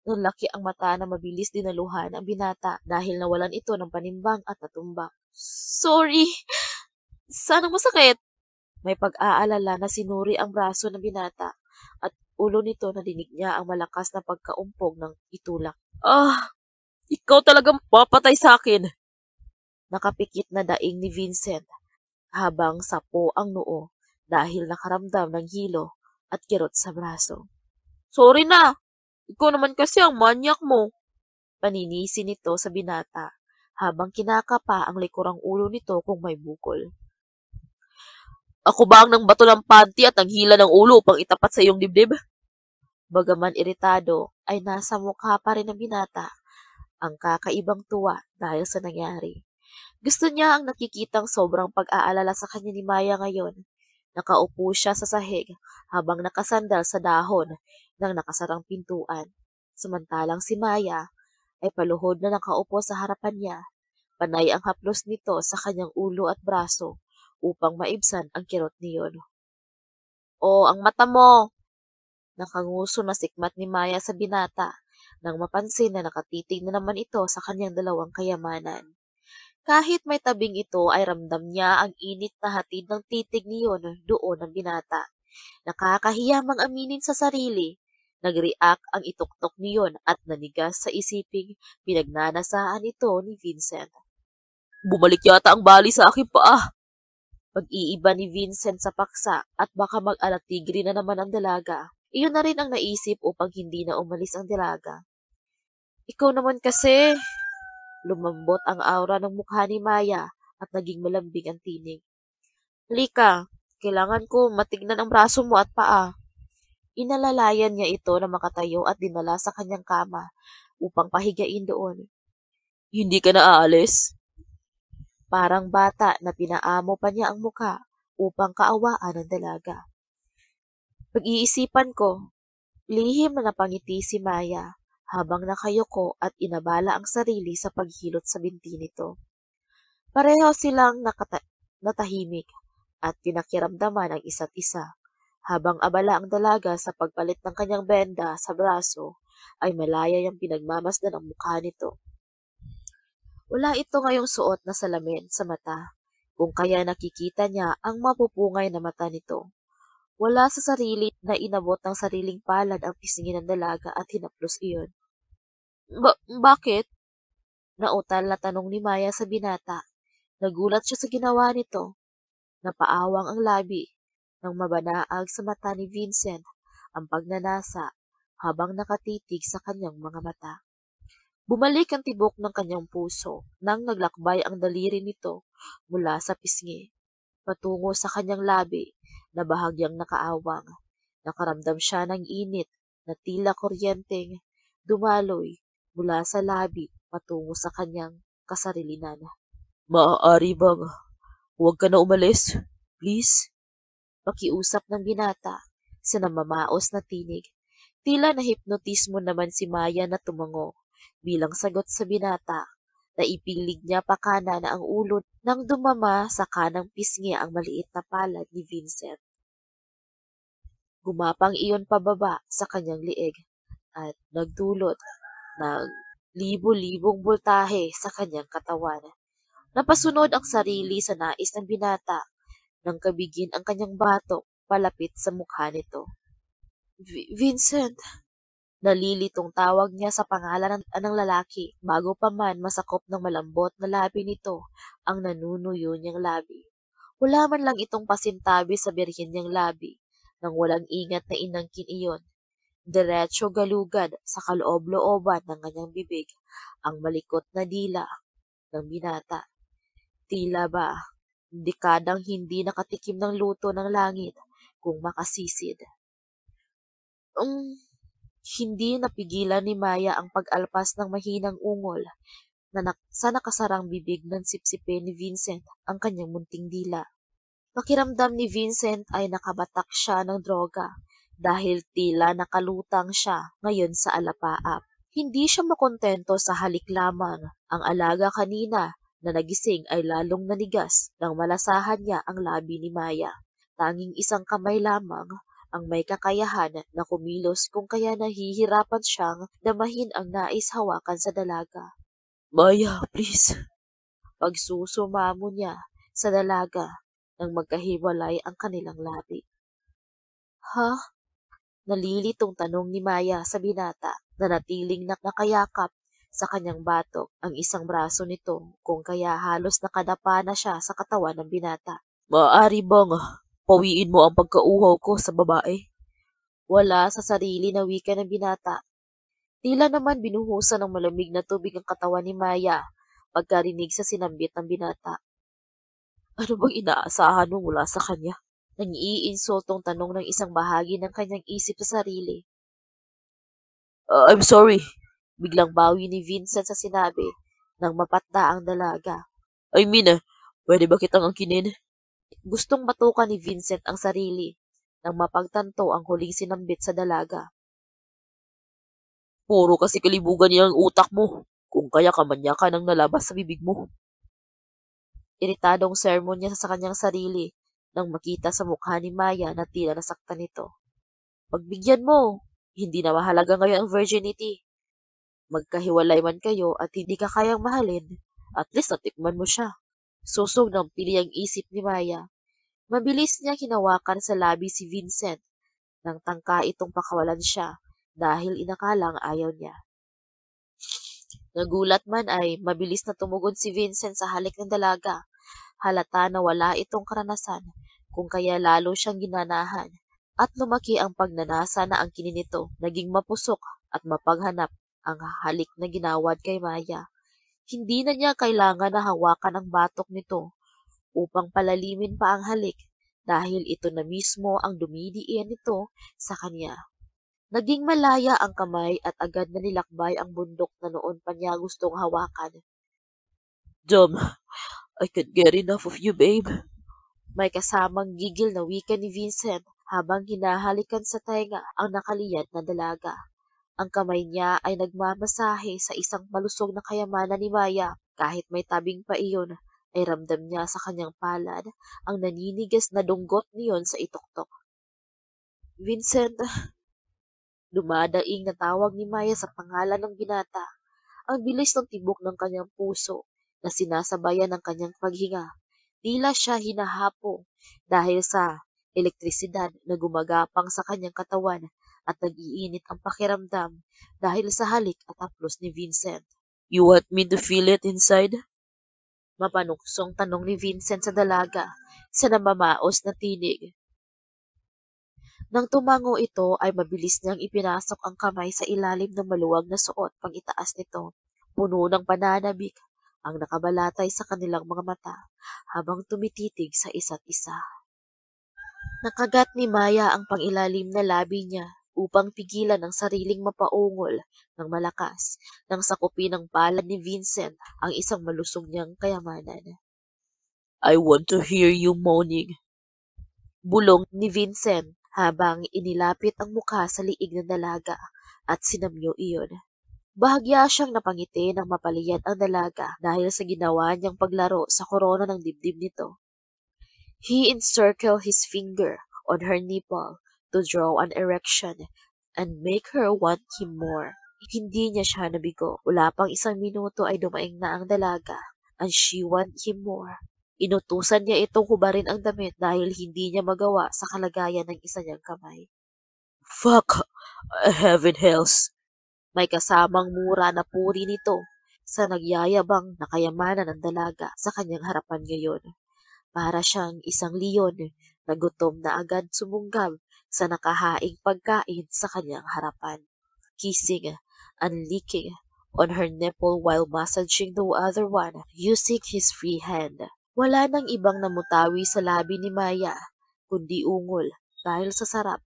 Nalaki ang mata na mabilis dinaluhan ang binata dahil nawalan ito ng panimbang at natumba. Sorry! Sana masakit! May pag-aalala na sinuri ang braso ng binata at ulo nito na dinig niya ang malakas na pagkaumpog ng itulak. Ah! Ikaw talagang papatay sa akin! Nakapikit na daing ni Vincent habang sapo ang noo dahil nakaramdam ng hilo at kirot sa braso. Sorry na! Ikaw naman kasi ang manyak mo. Paninisi nito sa binata habang kinakapa ang likurang ulo nito kung may bukol. Ako ba ang nang bato ng panty at ang hila ng ulo upang itapat sa iyong dibdib? Bagaman iritado, ay nasa mukha pa rin ng binata ang kakaibang tuwa dahil sa nangyari. Gusto niya ang nakikitang sobrang pag-aalala sa kanya ni Maya ngayon. Nakaupo siya sa sahig habang nakasandal sa dahon ng nakasarang pintuan. Samantalang si Maya ay paluhod na nakaupo sa harapan niya. Panay ang haplos nito sa kanyang ulo at braso upang maibsan ang kirot niyon. O, ang mata mo! Nakanguso na sikmat ni Maya sa binata nang mapansin na nakatitig na naman ito sa kanyang dalawang kayamanan. Kahit may tabing ito ay ramdam niya ang init na hatid ng titig niyon doon ng binata. Nakakahiyamang aminin sa sarili. Nag-react ang ituktok niyon at nanigas sa isiping pinagnanasaan ito ni Vincent. Bumalik yata ang bali sa aking paa. Pag-iiba ni Vincent sa paksa at baka mag-alatigri na naman ang dalaga. Iyon na rin ang naisip upang hindi na umalis ang dalaga. Ikaw naman kasi. Lumambot ang aura ng mukha ni Maya at naging malambing ang tinig. Halika, kailangan ko matignan ang braso mo at paa. Inalalayan niya ito na makatayo at dinala sa kanyang kama upang pahigain doon. Hindi ka na aalis? Parang bata na pinaamo pa niya ang mukha upang kaawaan ng dalaga. Pag-iisipan ko, lihim na napangiti si Maya habang nakayoko at inabala ang sarili sa paghilot sa binti nito. Pareho silang natahimik at pinakiramdaman ang isa't isa. Habang abala ang dalaga sa pagpalit ng kanyang benda sa braso, ay malaya yung pinagmamasdan ang mukha nito. Wala ito ngayong suot na salamin sa mata, kung kaya nakikita niya ang mapupungay na mata nito. Wala sa sarili na inabot ng sariling palad ang pisngi ng dalaga at hinaplos iyon. Bakit? Nautal na tanong ni Maya sa binata. Nagulat siya sa ginawa nito. Napaawang ang labi nang mabanaag sa mata ni Vincent ang pagnanasa habang nakatitig sa kanyang mga mata. Bumalik ang tibok ng kanyang puso nang naglakbay ang daliri nito mula sa pisngi patungo sa kanyang labi na bahagyang nakaawang. Nakaramdam siya ng init na tila kuryenteng dumaloy mula sa labi patungo sa kanyang kasarilinan. Maaari bang huwag ka na umalis? Please? Pakiusap ng binata sa namamaos na tinig. Tila nahipnotismo naman si Maya na tumango bilang sagot sa binata. Naipilig niya pakana na ang ulo nang dumama sa kanang pisngi ang maliit na palad ni Vincent. Gumapang iyon pababa sa kanyang liig at nagdulot ng libo-libong voltahe sa kanyang katawan. Napasunod ang sarili sa nais ng binata nang kabigin ang kanyang batok palapit sa mukha nito. Vincent! Nalilitong tawag niya sa pangalan ng lalaki bago pa man masakop ng malambot na labi nito ang nanunuyo niyang labi. Wala man lang itong pasintabi sa birhen niyang labi nang walang ingat na inangkin iyon. Diretso galugad sa kaloob-looban ng kanyang bibig ang malikot na dila ng binata. Tila ba, dekadang hindi nakatikim ng luto ng langit kung makasisid. Hindi napigilan ni Maya ang pag-alpas ng mahinang ungol na sa nakasarang bibig ng sipsipin ni Vincent ang kanyang munting dila. Pakiramdam ni Vincent ay nakabatak siya ng droga dahil tila nakalutang siya ngayon sa alapaap. Hindi siya makontento sa halik lamang. Ang alaga kanina na nagising ay lalong nanigas nang malasahan niya ang labi ni Maya. Tanging isang kamay lamang ang may kakayahan na kumilos kung kaya nahihirapan siyang damahin ang nais hawakan sa dalaga. Maya, please. Pagsusumamo niya sa dalaga nang magkahiwalay ang kanilang labi. Ha? Nalilitong tanong ni Maya sa binata na natiling nakayakap sa kanyang batok ang isang braso nito kung kaya halos nakadapa na siya sa katawan ng binata. Maaari bang pawiin mo ang pagkauhaw ko sa babae? Wala sa sarili na wika ng binata. Tila naman binuhusan ng malamig na tubig ang katawan ni Maya pagkarinig sa sinambit ng binata. Ano bang inaasahan mo mula sa kanya? Nang-iinsultong tanong ng isang bahagi ng kanyang isip sa sarili. I'm sorry, biglang bawi ni Vincent sa sinabi nang mapatda ang dalaga. Pwede ba kitang angkinin? Gustong matukan ni Vincent ang sarili nang mapagtanto ang huling sinambit sa dalaga. Puro kasi kalibugan niya ang utak mo, kung kaya kamanya ka nang nalabas sa bibig mo. Iritadong sermon niya sa kanyang sarili nang makita sa mukha ni Maya na tila nasaktan nito. Pagbigyan mo, hindi na mahalaga ngayon ang virginity. Magkahiwalay man kayo at hindi ka kayang mahalin, at least natikman mo siya. Susog ng pili ang isip ni Maya. Mabilis niya hinawakan sa labi si Vincent nang tangka itong pakawalan siya dahil inakalang ayaw niya. Nagulat man ay mabilis na tumugon si Vincent sa halik ng dalaga. Halata na wala itong karanasan kung kaya lalo siyang ginanahan at lumaki ang pagnanasa na ang kinin nito naging mapusok at mapaghanap ang halik na ginawad kay Maya. Hindi na niya kailangan na hawakan ang batok nito upang palalimin pa ang halik dahil ito na mismo ang dumidiin nito sa kanya. Naging malaya ang kamay at agad na nilakbay ang bundok na noon pa niya gustong hawakan. Dom, I can't get enough of you, babe. May kasamang gigil na wika ni Vincent habang hinahalikan sa tenga ang nakaliyad na dalaga. Ang kamay niya ay nagmamasahe sa isang malusog na kayamanan ni Maya. Kahit may tabing pa iyon, ay ramdam niya sa kanyang palad ang naninigas na dunggot niyon sa ituktok. Vincent, dumadaing na tawag ni Maya sa pangalan ng binata. Ang bilis ng tibok ng kanyang puso na sinasabayan ng kanyang paghinga. Tila siya hinahapo dahil sa elektrisidad na gumagapang sa kanyang katawan at nag-iinit ang pakiramdam dahil sa halik at haplos ni Vincent. You want me to feel it inside? Mapanuksong tanong ni Vincent sa dalaga sa namamaos na tinig. Nang tumango ito ay mabilis niyang ipinasok ang kamay sa ilalim ng maluwag na suot pang itaas nito. Puno ng pananabik ang nakabalatay sa kanilang mga mata habang tumititig sa isa't isa. Nakagat ni Maya ang pangilalim na labi niya upang pigilan ang sariling mapaungol ng malakas nang sakupin ng palad ni Vincent ang isang malusog niyang kayamanan. I want to hear you moaning. Bulong ni Vincent habang inilapit ang mukha sa liig ng dalaga at sinamyo iyon. Bahagya siyang napangiti nang mapaliyad ang dalaga dahil sa ginawa niyang paglaro sa korona ng dibdib nito. He encircled his finger on her nipple to draw an erection and make her want him more. Hindi niya siya nabigo. Wala pang 1 minuto ay dumaing na ang dalaga and she want him more. Inutusan niya itong hubarin ang damit dahil hindi niya magawa sa kalagayan ng isa niyang kamay. Fuck, heaven hells. May kasamang mura na puri nito sa nagyayabang na kayamanan ng dalaga sa kanyang harapan ngayon. Para siyang isang leon na gutom na agad sumunggab sa nakahaing pagkain sa kanyang harapan. Kissing and licking on her nipple while massaging the other one using his free hand. Wala nang ibang namutawi sa labi ni Maya, kundi ungol dahil sa sarap.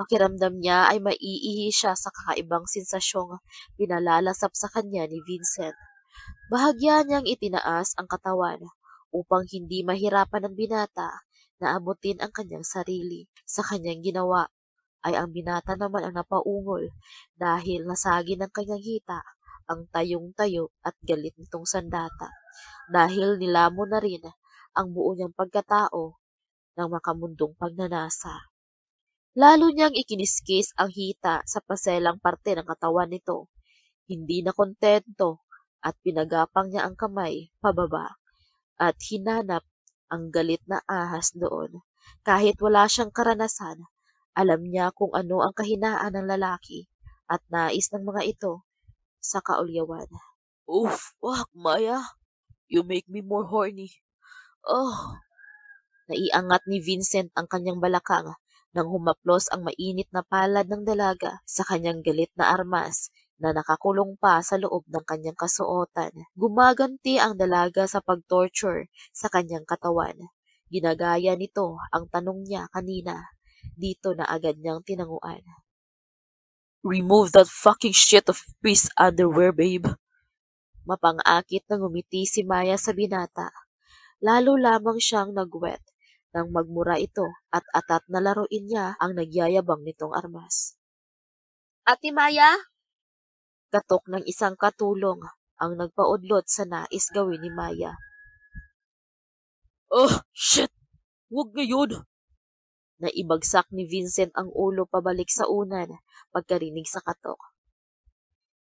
Pakiramdam niya ay maiihi siya sa kakaibang sensasyong pinalalasap sa kanya ni Vincent. Bahagya niyang itinaas ang katawan upang hindi mahirapan ng binata na abutin ang kanyang sarili. Sa kanyang ginawa ay ang binata naman ang napaungol dahil nasagi ng kanyang hita ang tayong-tayo at galit nitong sandata. Dahil nilamon na rin ang buo niyang pagkatao ng makamundong pagnanasa. Lalo niyang ikiniskis ang hita sa paselang parte ng katawan nito. Hindi na kontento at pinagapang niya ang kamay pababa at hinanap ang galit na ahas doon. Kahit wala siyang karanasan, alam niya kung ano ang kahinaan ng lalaki at nais ng mga ito sa kaulyawan. Oh, fuck, Maya. You make me more horny. Oh. Naiangat ni Vincent ang kanyang balakang nang humaplos ang mainit na palad ng dalaga sa kanyang galit na armas na nakakulong pa sa loob ng kanyang kasuotan. Gumaganti ang dalaga sa pag-torture sa kanyang katawan. Ginagaya nito ang tanong niya kanina. Dito na agad niyang tinanguan. Remove that fucking shit of piece underwear, babe. Mapang-akit na ngumiti si Maya sa binata. Lalo lamang siyang nagwet nang magmura ito at atat na laruin niya ang nagyayabang nitong armas. Ate Maya? Katok ng isang katulong ang nagpaudlot sa nais gawin ni Maya. Oh, shit! Huwag ngayon! Naibagsak ni Vincent ang ulo pabalik sa unan pagkarinig sa katok.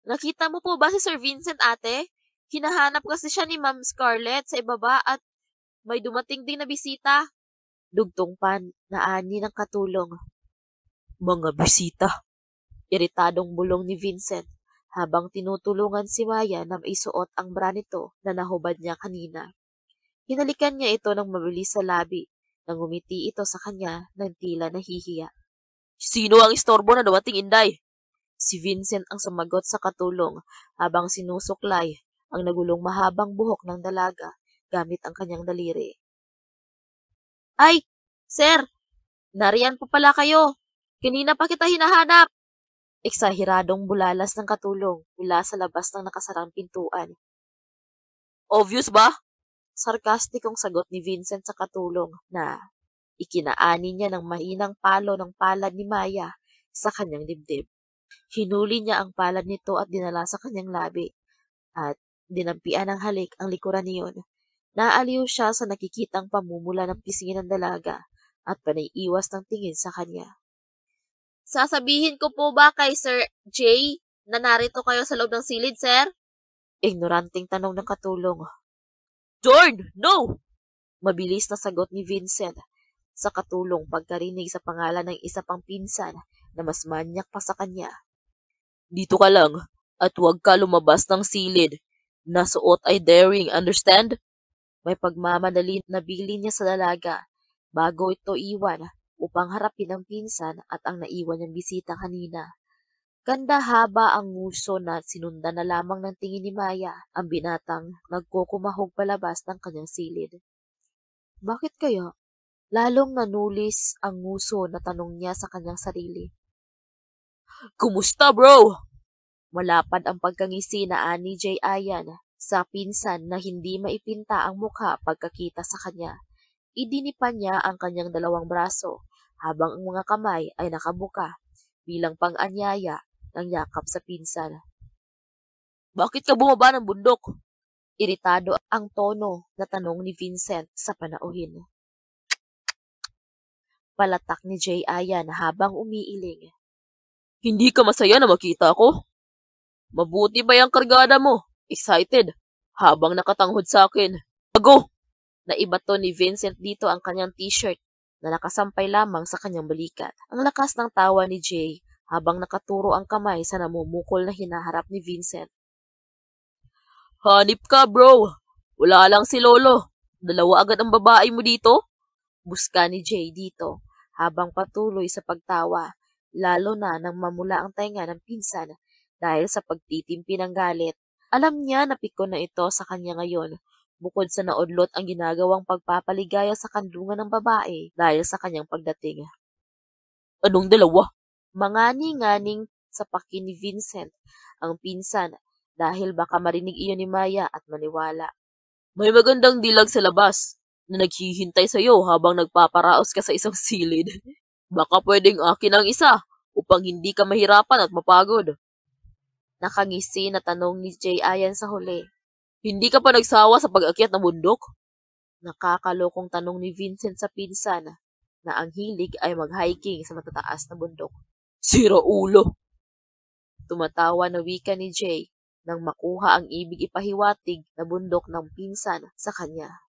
Nakita mo po ba si Sir Vincent, ate? Hinahanap kasi siya ni Ma'am Scarlett sa ibaba at may dumating din na bisita. Dugtong pan na ani ng katulong. Mga bisita? Iritadong bulong ni Vincent habang tinutulungan si Maya na maisuot ang bra nito na nahubad niya kanina. Hinalikan niya ito ng mabilis sa labi nang ngumiti ito sa kanya ng tila nahihiya. Sino ang istorbo na dumating, Inday? Si Vincent ang sumagot sa katulong habang sinusuklay ang nagulong mahabang buhok ng dalaga gamit ang kanyang daliri. Ay, sir! Nariyan po pala kayo! Kanina pa kita hinahanap! Eksahiradong bulalas ng katulong mula sa labas ng nakasarang pintuan. Obvious ba? Sarkastikong sagot ni Vincent sa katulong na ikinaani niya ng mahinang palo ng palad ni Maya sa kanyang dibdib. Hinuli niya ang palad nito at dinala sa kanyang labi at dinampian ng halik ang likuran niyon. Naaliw siya sa nakikitang pamumula ng pisngi ng dalaga at panay-iwas ng tingin sa kanya. Sasabihin ko po ba kay Sir Jay na narito kayo sa loob ng silid, sir? Ignoranting tanong ng katulong. Jorn, no! Mabilis na sagot ni Vincent sa katulong pagkarinig sa pangalan ng isa pang pinsan na mas manyak pa sa kanya. Dito ka lang at huwag ka lumabas ng silid. Nasuot ay daring, understand? May pagmamadali na bilin niya sa dalaga bago ito iwan upang harapin ang pinsan at ang naiwan niyang bisita kanina. Ganda haba ang nguso na sinundan na lamang ng tingin ni Maya ang binatang nagkukumahog palabas ng kanyang silid. Bakit kaya? Lalong nanulis ang nguso na tanong niya sa kanyang sarili. Kumusta, bro? Malapad ang pagkangisi na ani Jay Ayan sa pinsan na hindi maipinta ang mukha pagkakita sa kanya. Idinipan niya ang kanyang dalawang braso habang ang mga kamay ay nakabuka bilang pang-anyaya ng yakap sa pinsan. Bakit ka bumaba ng bundok? Iritado ang tono na tanong ni Vincent sa panauhin. Palatak ni Jay Ayan habang umiiling. Hindi ka masaya na makita ko? Mabuti ba yung kargada mo? Excited? Habang nakatanghod sa akin. Ago! Naibato ni Vincent dito ang kanyang t-shirt na nakasampay lamang sa kanyang balikat. Ang lakas ng tawa ni Jay habang nakaturo ang kamay sa namumukol na hinaharap ni Vincent. Hanip ka, bro! Wala lang si Lolo. Dalawa agad ang babae mo dito? Buska ni Jay dito habang patuloy sa pagtawa, lalo na nang mamula ang tainga ng pinsan dahil sa pagtitimpi ng galit. Alam niya na pikon na ito sa kanya ngayon. Bukod sa naudlot ang ginagawang pagpapaligaya sa kandungan ng babae dahil sa kanyang pagdating. Anong dalawa? Mangani-nganing sa pakin ni Vincent ang pinsan dahil baka marinig iyon ni Maya at maniwala. May magandang dilag sa labas na naghihintay sa iyo habang nagpaparaos ka sa isang silid. Baka pwedeng akin ang isa upang hindi ka mahirapan at mapagod. Nakangisi na tanong ni Jay Ayan sa huli. Hindi ka pa nagsawa sa pag-akyat ng bundok? Nakakalokong tanong ni Vincent sa pinsan na ang hilig ay mag-hiking sa matataas na bundok. Sira ulo! Tumatawa na wika ni Jay nang makuha ang ibig ipahiwatig na bundok ng pinsan sa kanya.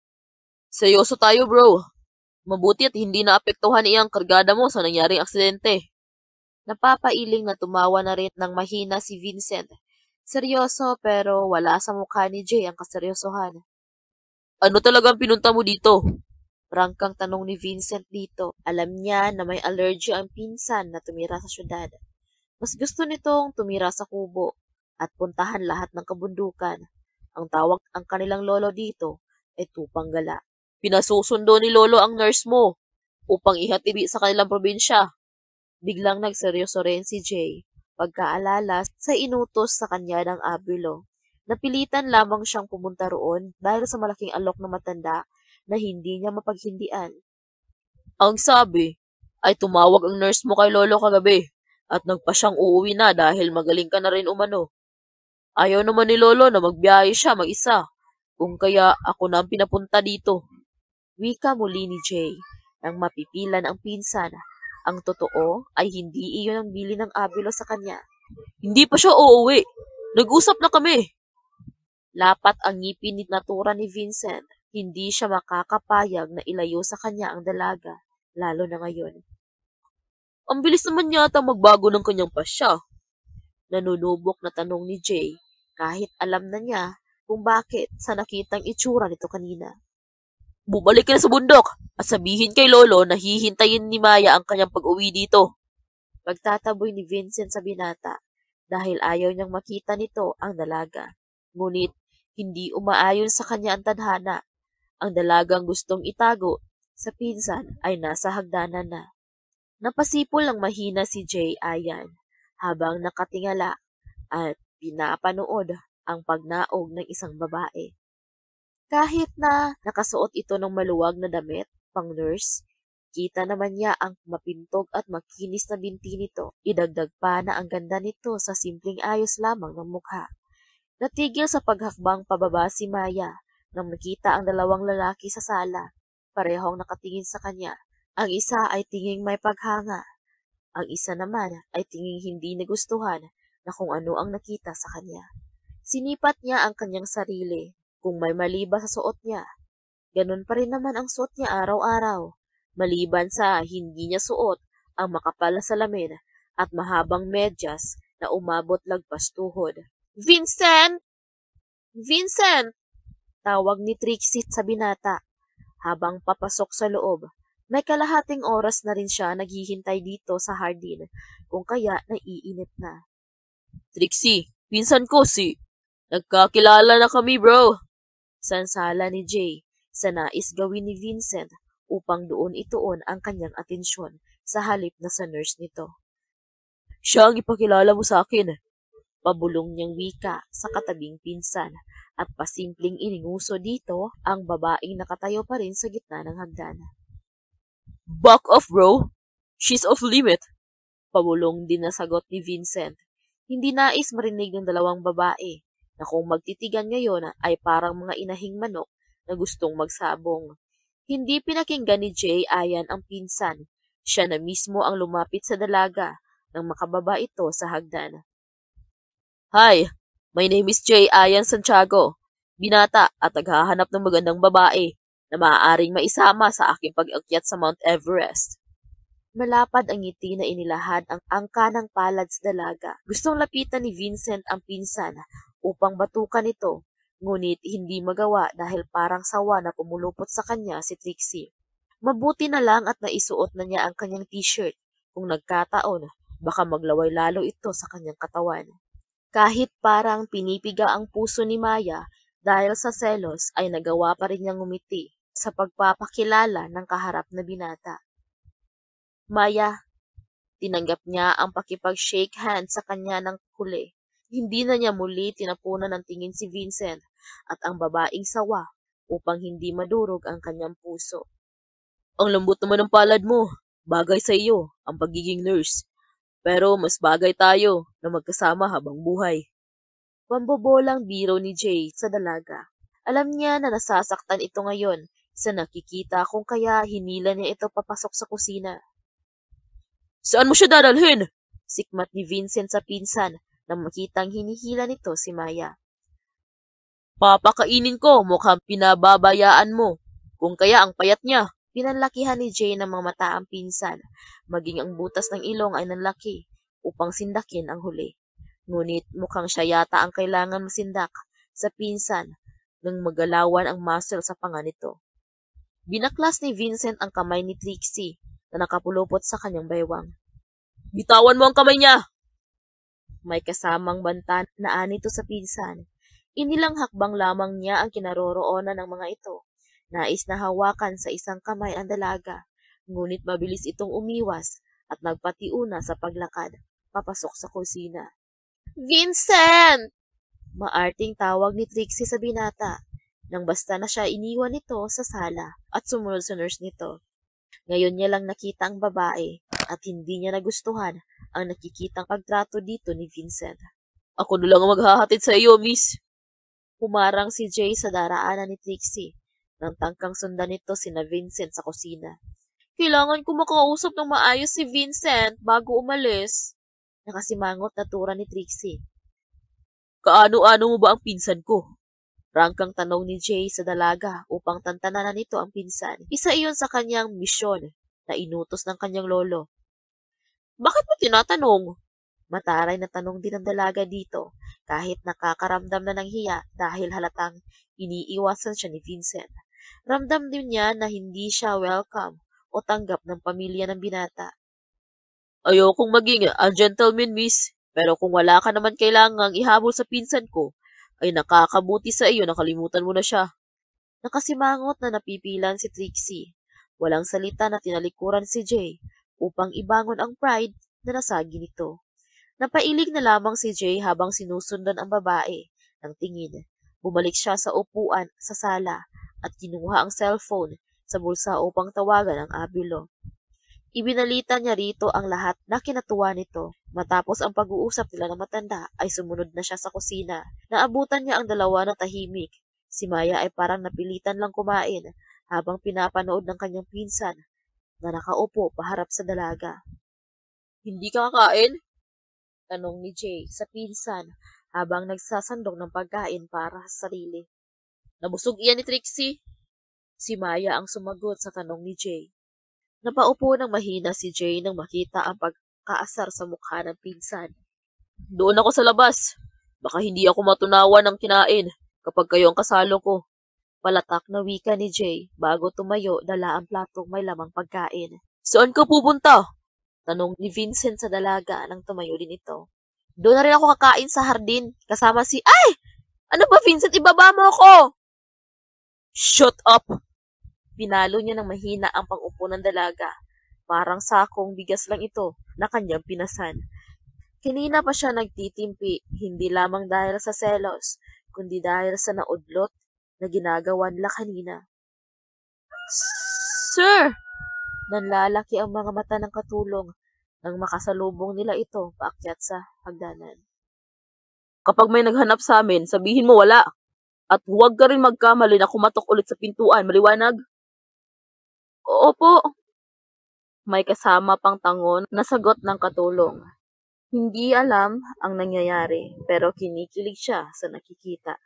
Seryoso tayo, bro. Mabuti at hindi naapektuhan iyang kargada mo sa nangyaring aksidente. Napapailing na tumawa na rin ng mahina si Vincent. Seryoso pero wala sa mukha ni Jay ang kaseryosohan. Ano talagang pinunta mo dito? Prangkang tanong ni Vincent dito. Alam niya na may allergy ang pinsan na tumira sa syudad. Mas gusto nitong tumira sa kubo at puntahan lahat ng kabundukan. Ang tawag ang kanilang lolo dito ay Tupang Gala. Pinasusundo ni lolo ang nurse mo upang ihatibi sa kanilang probinsya. Biglang nagseryoso rin si Jay pagkaalala sa inutos sa kanya ng abuelo. Napilitan lamang siyang pumunta roon dahil sa malaking alok na matanda na hindi niya mapaghindian. Ang sabi ay tumawag ang nurse mo kay lolo kagabi at nagpa siyang uuwi na dahil magaling ka na rin umano. Ayaw naman ni lolo na magbiyahe siya mag-isa, kung kaya ako na ang pinapunta dito. Wika muli ni Jay nang mapipilan ang pinsan. Ang totoo ay hindi iyon ang bili ng abuelo sa kanya. Hindi pa siya uuwi. Nag-usap na kami. Lapat ang ngipin ni natura ni Vincent. Hindi siya makakapayag na ilayo sa kanya ang dalaga, lalo na ngayon. Ang bilis naman yata magbago ng kanyang pasya. Nanunubok na tanong ni Jay kahit alam na niya kung bakit sa nakitang itsura nito kanina. Bumalik ka na sa bundok at sabihin kay lolo na hihintayin ni Maya ang kanyang pag-uwi dito. Pagtataboy ni Vincent sa binata dahil ayaw niyang makita nito ang dalaga. Ngunit hindi umaayon sa kanya ang tadhana. Ang dalagang gustong itago sa pinsan ay nasa hagdanan na. Napasipol ang mahina si Jay Ayan habang nakatingala at pinapanood ang pagnaog ng isang babae. Kahit na nakasuot ito ng maluwag na damit, pang nurse, kita naman niya ang mapintog at makinis na binti nito. Idagdag pa na ang ganda nito sa simpleng ayos lamang ng mukha. Natigil sa paghakbang pababa si Maya nang makita ang dalawang lalaki sa sala, parehong nakatingin sa kanya. Ang isa ay tinging may paghanga. Ang isa naman ay tinging hindi nagustuhan na kung ano ang nakita sa kanya. Sinipat niya ang kanyang sarili kung may mali ba sa suot niya. Ganun pa rin naman ang suot niya araw-araw, maliban sa hindi niya suot ang makapal na salamin at mahabang medyas na umabot lagpas tuhod. Vincent! Vincent! Tawag ni Trixie sa binata. Habang papasok sa loob, may kalahating oras na rin siya naghihintay dito sa hardin, kung kaya naiinip na. Trixie, pinsan ko si... Nagkakilala na kami, bro. Sansala ni Jay sa nais gawin ni Vincent upang doon ituon ang kanyang atensyon sa halip na sa nurse nito. Siya ang ipakilala mo sa akin. Pabulong niyang wika sa katabing pinsan at pasimpleng ininguso dito ang babaeng nakatayo pa rin sa gitna ng hagdan. Back off, bro. She's off limit. Pabulong din na sagot ni Vincent. Hindi nais marinig ng dalawang babae na kung magtitigan ngayon ay parang mga inahing manok na gustong magsabong. Hindi pinakinggan ni Jay Ayan ang pinsan. Siya na mismo ang lumapit sa dalaga nang makababa ito sa hagdan. Hi, my name is Jay Ayan Santiago, binata at naghahanap ng magandang babae na maaaring maisama sa aking pag-akyat sa Mount Everest. Malapad ang ngiti na inilahad ang angka ng palad sa dalaga. Gustong lapitan ni Vincent ang pinsan upang batukan ito, ngunit hindi magawa dahil parang sawa na pumulupot sa kanya si Trixie. Mabuti na lang at naisuot na niya ang kanyang t-shirt. Kung nagkataon, baka maglaway lalo ito sa kanyang katawan. Kahit parang pinipiga ang puso ni Maya dahil sa selos ay nagawa pa rin niyang ngumiti sa pagpapakilala ng kaharap na binata. Maya, tinanggap niya ang pakipag-shake hand sa kanya ng huli. Hindi na niya muli tinapunan ng tingin si Vincent at ang babaeng sawa upang hindi madurog ang kanyang puso. Ang lambot naman ng palad mo. Bagay sa iyo ang pagiging nurse. Pero mas bagay tayo na magkasama habang buhay. Pambobolang biro ni Jay sa dalaga. Alam niya na nasasaktan ito ngayon sa nakikita kung kaya hinila niya ito papasok sa kusina. Saan mo siya dadalhin? Sikmat ni Vincent sa pinsan nang makitang hinihila nito si Maya. Papakainin ko, mukhang pinababayaan mo. Kung kaya ang payat niya. Pinanlakihan ni Jay ng mga mata ang pinsan, maging ang butas ng ilong ay nanlaki upang sindakin ang huli. Ngunit mukhang siya yata ang kailangan masindak sa pinsan nang magalawan ang muscle sa panga nito. Binaklas ni Vincent ang kamay ni Trixie na nakapulupot sa kanyang baywang. Bitawan mo ang kamay niya! May kasamang banta na anito sa pinsan. Inilang hakbang lamang niya ang kinaroroonan ng mga ito. Nais na hawakan sa isang kamay ang dalaga, ngunit mabilis itong umiwas at nagpatiuna sa paglakad, papasok sa kusina. Vincent! Maarting tawag ni Trixie sa binata, nang basta na siya iniwan nito sa sala at sumunod sa nurse nito. Ngayon niya lang nakita ang babae at hindi niya nagustuhan ang nakikitang pagtrato dito ni Vincent. Ako na lang ang maghahatid sa iyo, miss. Humarang si Jay sa daraanan ni Trixie nang tangkang sundan nito sina Vincent sa kusina. Kailangan ko makausap ng maayos si Vincent bago umalis. Nakasimangot na tura ni Trixie. Kaano-ano mo ba ang pinsan ko? Rangkang tanong ni Jay sa dalaga upang tantananan nito ang pinsan. Isa iyon sa kanyang misyon na inutos ng kanyang lolo. Bakit mo tinatanong? Mataray na tanong din ng dalaga dito kahit nakakaramdam na ng hiya dahil halatang iniiwasan siya ni Vincent. Ramdam din niya na hindi siya welcome o tanggap ng pamilya ng binata. Ayokong maging a gentleman, miss. Pero kung wala ka naman kailangang ihabol sa pinsan ko, ay nakakabuti sa iyo na kalimutan mo na siya. Nakasimangot na napipilan si Trixie. Walang salita na tinalikuran si Jay upang ibangon ang pride na nasagi nito. Napailig na lamang si Jay habang sinusundan ang babae ng tingin. Bumalik siya sa upuan sa sala at kinuha ang cellphone sa bulsa upang tawagan ang abuelo. Ibinalita niya rito ang lahat na kinatuwa nito. Matapos ang pag-uusap nila ng matanda ay sumunod na siya sa kusina. Naabutan niya ang dalawa na tahimik. Si Maya ay parang napilitan lang kumain habang pinapanood ng kanyang pinsan na nakaupo paharap sa dalaga. Hindi ka kakain? Tanong ni Jay sa pinsan habang nagsasandok ng pagkain para sa sarili. Nabusog iyan ni Trixie? Si Maya ang sumagot sa tanong ni Jay. Napaupo ng mahina si Jay nang makita ang pagkaasar sa mukha ng pinsan. Doon ako sa labas. Baka hindi ako matunawan ng kinain kapag kayo ang kasalo ko. Palatak na wika ni Jay bago tumayo dala ang platong may lamang pagkain. Saan ka pupunta? Tanong ni Vincent sa dalaga nang tumayo din ito. Doon na rin ako kakain sa hardin kasama si... Ay! Ano ba Vincent? Ibaba mo ako! Shut up! Pinalo niya ng mahina ang pang-upo ng dalaga. Parang sakong bigas lang ito na kanyang pinasan. Kanina pa siya nagtitimpi, hindi lamang dahil sa selos, kundi dahil sa naudlot na ginagawa nila kanina. Sir! Nanlalaki ang mga mata ng katulong nang makasalubong nila ito paakyat sa hagdanan. Kapag may naghanap sa amin, sabihin mo wala. At huwag ka rin magkamali na kumatok ulit sa pintuan, maliwanag? Opo. May kasama pang tangon na sagot ng katulong. Hindi alam ang nangyayari pero kinikilig siya sa nakikita.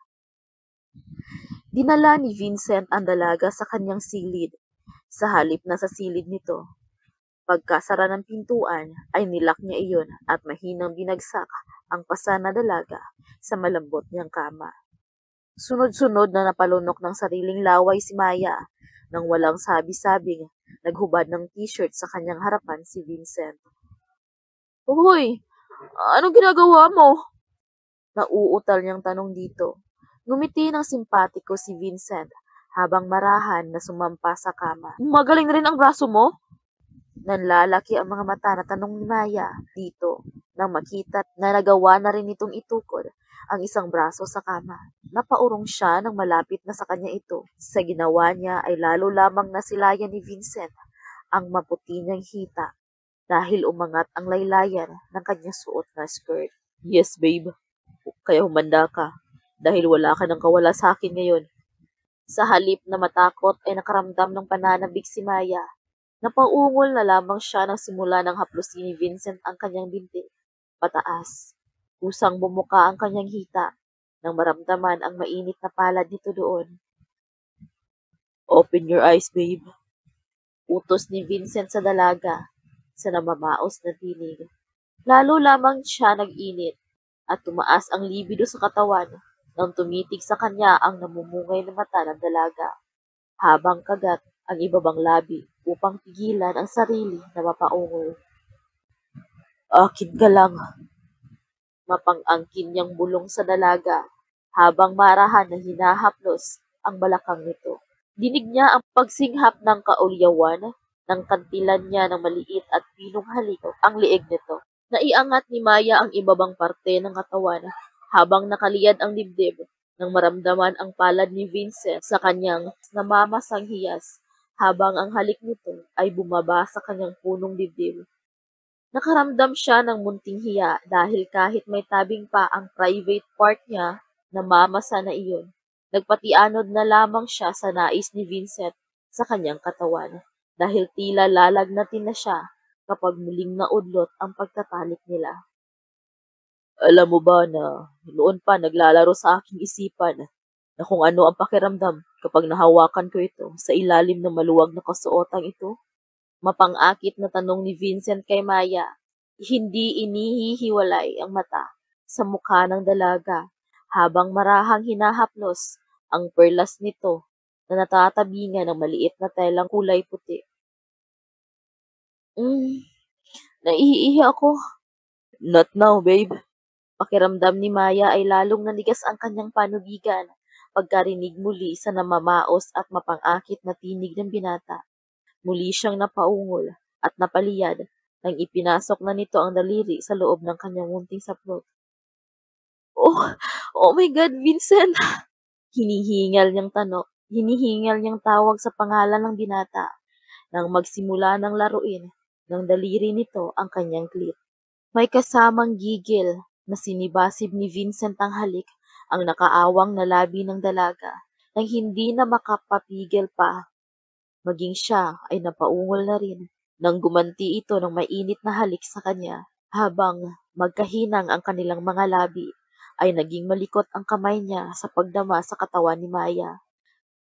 Dinala ni Vincent ang dalaga sa kanyang silid, sa halip na sa silid nito. Pagkasara ng pintuan ay nilak niya iyon at mahinang binagsak ang pasa na dalaga sa malambot niyang kama. Sunod-sunod na napalunok ng sariling laway si Maya nang walang sabi-sabing naghubad ng t-shirt sa kanyang harapan si Vincent. Hoy, anong ginagawa mo? Nauutal niyang tanong dito. Ngumiti ng simpatiko si Vincent habang marahan na sumampa sa kama. Magaling na rin ang braso mo? Nanlalaki ang mga mata na tanong ni Maya dito nang makita na nagawa na rin itong itukod ang isang braso sa kama. Napaurong siya nang malapit na sa kanya ito. Sa ginawa niya ay lalo lamang nasilayan ni Vincent ang maputi niyang hita dahil umangat ang laylayan ng kanyang suot na skirt. Yes, babe. Kaya humanda ka dahil wala ka nang kawala sa akin ngayon. Sa halip na matakot ay nakaramdam ng pananabik si Maya. Napaungol na lamang siya nang simula ng haplusin ni Vincent ang kanyang binti. Pataas. Kusang bumuka ang kanyang hita nang maramdaman ang mainit na palad dito doon. Open your eyes, babe. Utos ni Vincent sa dalaga sa namamaos na tinig. Lalo lamang siya nag-init at tumaas ang libido sa katawan nang tumitig sa kanya ang namumungay na mata ng dalaga, habang kagat ang ibabang labi upang pigilan ang sarili na mapaungol. Akin ka lang. Mapang-angkin niyang bulong sa dalaga habang marahan na hinahaplos ang balakang nito. Dinig niya ang pagsinghap ng kaulyawan ng kantilan niya ng maliit at pinong halik ang liig nito. Naiangat ni Maya ang ibabang parte ng katawan habang nakaliyad ang dibdib nang maramdaman ang palad ni Vincent sa kanyang namamasang hiyas habang ang halik nito ay bumaba sa kanyang punong dibdib. Nakaramdam siya ng munting hiya dahil kahit may tabing pa ang private part niya, namamasa na iyon. Nagpatianod na lamang siya sa nais ni Vincent sa kanyang katawan dahil tila lalagnatin na siya kapag muling naudlot ang pagtatalik nila. Alam mo ba na noon pa naglalaro sa aking isipan na kung ano ang pakiramdam kapag nahawakan ko ito sa ilalim ng maluwag na kasuotang ito? Mapang-akit na tanong ni Vincent kay Maya. Hindi inihihiwalay ang mata sa mukha ng dalaga habang marahang hinahaplos ang perlas nito na natatabingan ng maliit na telang kulay puti. Naiihi ako. Not now, babe. Pakiramdam ni Maya ay lalong nanigas ang kanyang panubigan pagkarinig muli sa namamaos at mapang-akit na tinig ng binata. Muli siyang napaungol at napaliyad nang ipinasok na nito ang daliri sa loob ng kanyang munting saplot. Oh my God, Vincent! Hinihingal niyang tawag sa pangalan ng binata nang magsimula ng laruin ng daliri nito ang kanyang clit. May kasamang gigil na sinibasib ni Vincent ang halik ang nakaawang na labi ng dalaga nang hindi na makapapigil pa. Maging siya ay napaungol na rin nang gumanti ito ng mainit na halik sa kanya habang magkahinang ang kanilang mga labi ay naging malikot ang kamay niya sa pagdama sa katawan ni Maya.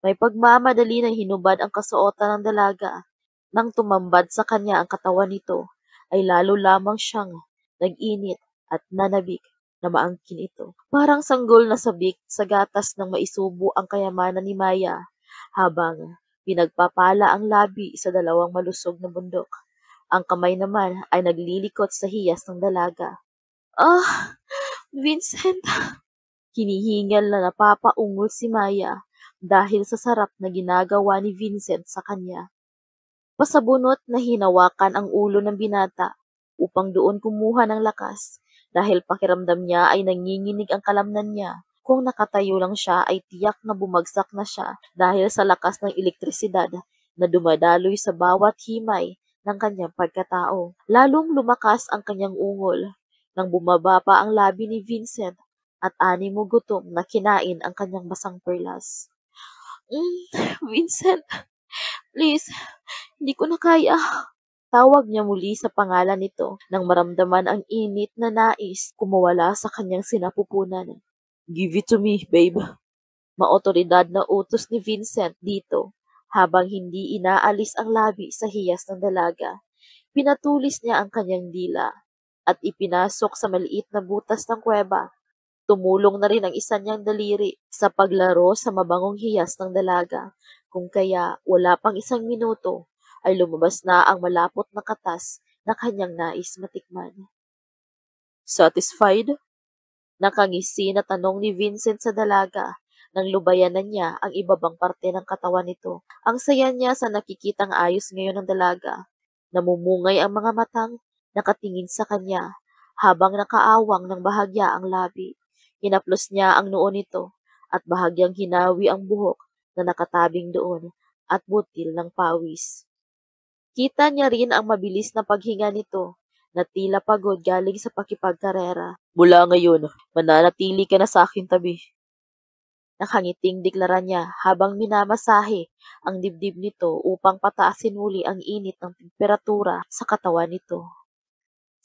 May pagmamadali na hinubad ang kasuotan ng dalaga. Nang tumambad sa kanya ang katawan nito ay lalo lamang siyang nag-init at nanabik na maangkin ito. Parang sanggol na sabik sa gatas ng maisubo ang kayamanan ni Maya habang pinagpapala ang labi sa dalawang malusog na bundok. Ang kamay naman ay naglilikot sa hiyas ng dalaga. Vincent! Hinihingal na napapaungol si Maya dahil sa sarap na ginagawa ni Vincent sa kanya. Pasabunot na hinawakan ang ulo ng binata upang doon kumuha ng lakas dahil pakiramdam niya ay nanginginig ang kalamnan niya. Kung nakatayo lang siya ay tiyak na bumagsak na siya dahil sa lakas ng elektrisidad na dumadaloy sa bawat himay ng kanyang pagkatao. Lalong lumakas ang kanyang ungol nang bumaba pa ang labi ni Vincent at animo gutom na kinain ang kanyang basang perlas. Vincent, please, hindi ko na kaya. Tawag niya muli sa pangalan nito nang maramdaman ang init na nais kumawala sa kanyang sinapupunan. Give it to me, babe. Maotoridad na utos ni Vincent dito habang hindi inaalis ang labi sa hiyas ng dalaga. Pinatulis niya ang kanyang dila at ipinasok sa maliit na butas ng kuweba. Tumulong na rin ang isa niyang daliri sa paglaro sa mabangong hiyas ng dalaga. Kung kaya wala pang isang minuto ay lumabas na ang malapot na katas na kanyang nais matikman. Satisfied? Nakangisi na tanong ni Vincent sa dalaga nang lubayanan niya ang ibabang parte ng katawan nito. Ang saya niya sa nakikitang ayos ngayon ng dalaga. Namumungay ang mga matang nakatingin sa kanya habang nakaawang ng bahagya ang labi. Hinaplos niya ang noo nito at bahagyang hinawi ang buhok na nakatabing doon at butil ng pawis. Kita niya rin ang mabilis na paghinga nito na tila pagod galing sa pakipagkarera. Mula ngayon, mananatili ka na sa aking tabi. Nakangiting deklara niya habang minamasahe ang dibdib nito upang pataasin muli ang init ng temperatura sa katawan nito.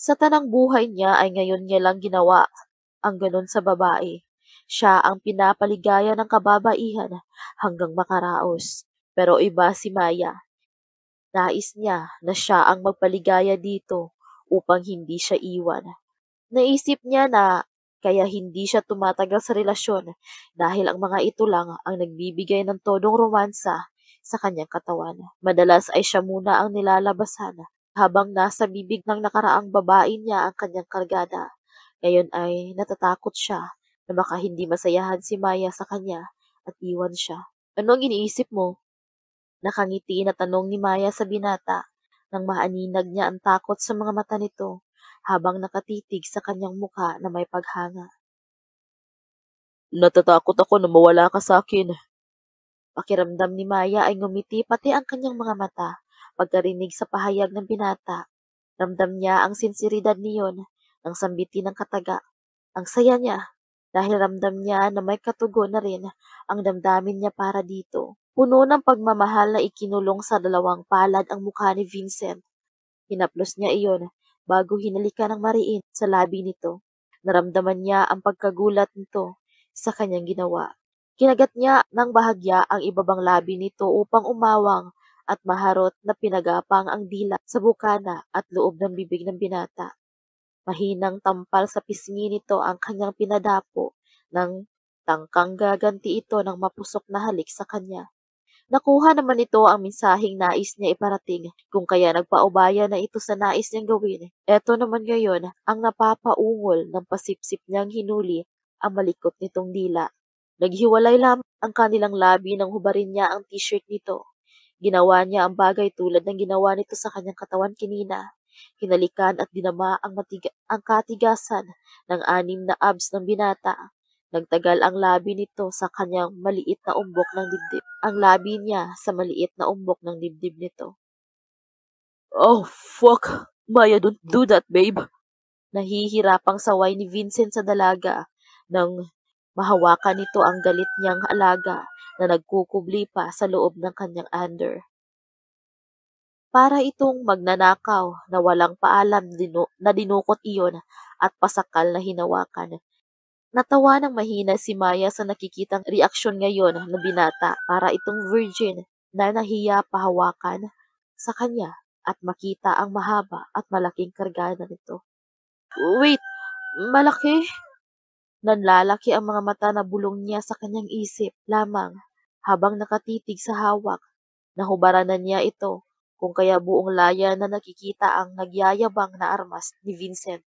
Sa tanang buhay niya ay ngayon niya lang ginawa ang ganon sa babae. Siya ang pinapaligaya ng kababaihan hanggang makaraos. Pero iba si Maya. Nais niya na siya ang magpaligaya dito upang hindi siya iwan. Naisip niya na kaya hindi siya tumatagal sa relasyon dahil ang mga ito lang ang nagbibigay ng todong romansa sa kanyang katawan. Madalas ay siya muna ang nilalabasan habang nasa bibig ng nakaraang babae niya ang kanyang kargada. Ngayon ay natatakot siya na baka hindi masayahan si Maya sa kanya at iwan siya. Ano ang iniisip mo? Nakangiti na tanong ni Maya sa binata nang maaninag niya ang takot sa mga mata nito habang nakatitig sa kanyang mukha na may paghanga. Natatakot ako na mawala ka sa akin. Pakiramdam ni Maya ay ngumiti pati ang kanyang mga mata pagkarinig sa pahayag ng binata. Ramdam niya ang sinseridad niyon ng sambitin ng kataga. Ang saya niya dahil ramdam niya na may katugon na rin ang damdamin niya para dito. Puno ng pagmamahal na ikinulong sa dalawang palad ang mukha ni Vincent. Hinaplos niya iyon bago hinalikan ng mariin sa labi nito. Naramdaman niya ang pagkagulat nito sa kanyang ginawa. Kinagat niya ng bahagya ang ibabang labi nito upang umawang at maharot na pinagapang ang dila sa bukana at loob ng bibig ng binata. Mahinang tampal sa pisngi nito ang kanyang pinadapo nang tangkang gaganti ito ng mapusok na halik sa kanya. Nakuha naman ito ang mensaheng nais niya iparating kung kaya nagpaubaya na ito sa nais niyang gawin. Eto naman ngayon ang napapaungol ng pasipsip niyang hinuli ang malikot nitong dila. Naghiwalay lamang ang kanilang labi nang hubarin niya ang t-shirt nito. Ginawa niya ang bagay tulad ng ginawa nito sa kanyang katawan kinina. Hinalikan at dinama ang katigasan ng 6 na abs ng binata. Nagtagal ang labi nito sa kanyang maliit na umbok ng dibdib. Ang labi niya sa maliit na umbok ng dibdib nito. Oh, fuck! Maya, don't do that, babe! Nahihirapang saway ni Vincent sa dalaga nang mahawakan nito ang galit niyang alaga na nagkukubli pa sa loob ng kanyang under. Para itong magnanakaw na walang paalam na dinukot iyon at pasakal na hinawakan. Natawa ng mahina si Maya sa nakikitang reaksyon ngayon ng binata para itong virgin na nahiya pahawakan sa kanya at makita ang mahaba at malaking kargada nito. Wait, malaki? Nanlalaki ang mga mata na bulong niya sa kanyang isip lamang habang nakatitig sa hawak. Nahubaran na niya ito kung kaya buong laya na nakikita ang nagyayabang na armas ni Vincent.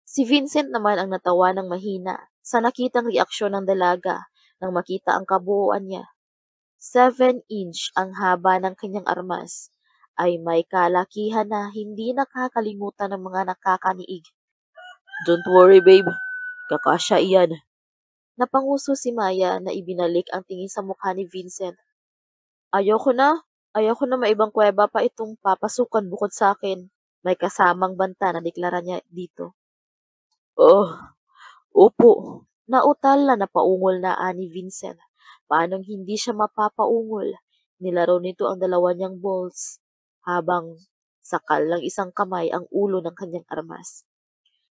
Si Vincent naman ang natawa ng mahina sa nakitang reaksyon ng dalaga nang makita ang kabuuan niya. 7-inch ang haba ng kanyang armas ay may kalakihan na hindi nakakalimutan ng mga nakakaniig. Don't worry, babe. Kakasya iyan. Napanguso si Maya na ibinalik ang tingin sa mukha ni Vincent. Ayoko na maibang kuweba pa itong papasukan bukod sa akin. May kasamang banta na deklara niya dito. Oh, opo. Nautal na napaungol na ani Vincent. Paanong hindi siya mapapaungol? Nilaro nito ang dalawa niyang balls habang sakal ng isang kamay ang ulo ng kanyang armas.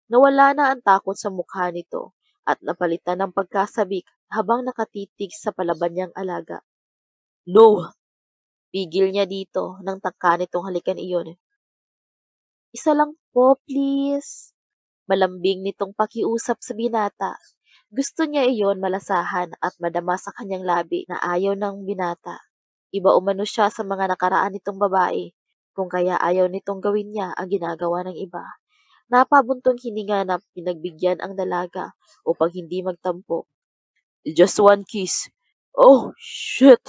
Nawala na ang takot sa mukha nito at napalitan ng pagkasabik habang nakatitig sa palaban niyang alaga. No! Pigil niya dito nang tangka nitong halikan iyon. Isa lang po, please. Malambing nitong pakiusap sa binata. Gusto niya iyon malasahan at madama sa kanyang labi na ayaw ng binata. Iba umano siya sa mga nakaraan nitong babae, kung kaya ayaw nitong gawin niya ang ginagawa ng iba. Napabuntong hininga na pinagbigyan ang dalaga upang hindi magtampo. Just one kiss. Oh, shit!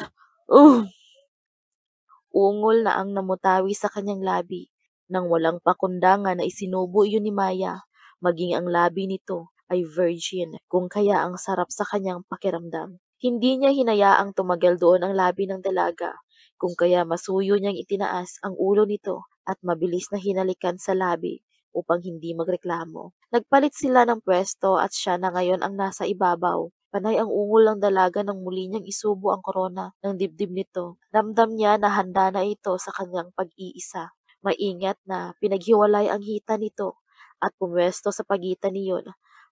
Ungol na ang namutawi sa kanyang labi. Nang walang pakundangan na isinubo iyon ni Maya, maging ang labi nito ay virgin, kung kaya ang sarap sa kanyang pakiramdam. Hindi niya hinayaang tumagal doon ang labi ng dalaga, kung kaya masuyo niyang itinaas ang ulo nito at mabilis na hinalikan sa labi upang hindi magreklamo. Nagpalit sila ng pwesto at siya na ngayon ang nasa ibabaw. Panay ang ungol ng dalaga nang muli niyang isubo ang korona ng dibdib nito. Ramdam niya na handa na ito sa kanyang pag-iisa. Maingat na pinaghiwalay ang hita nito at pumwesto sa pagitan niyon.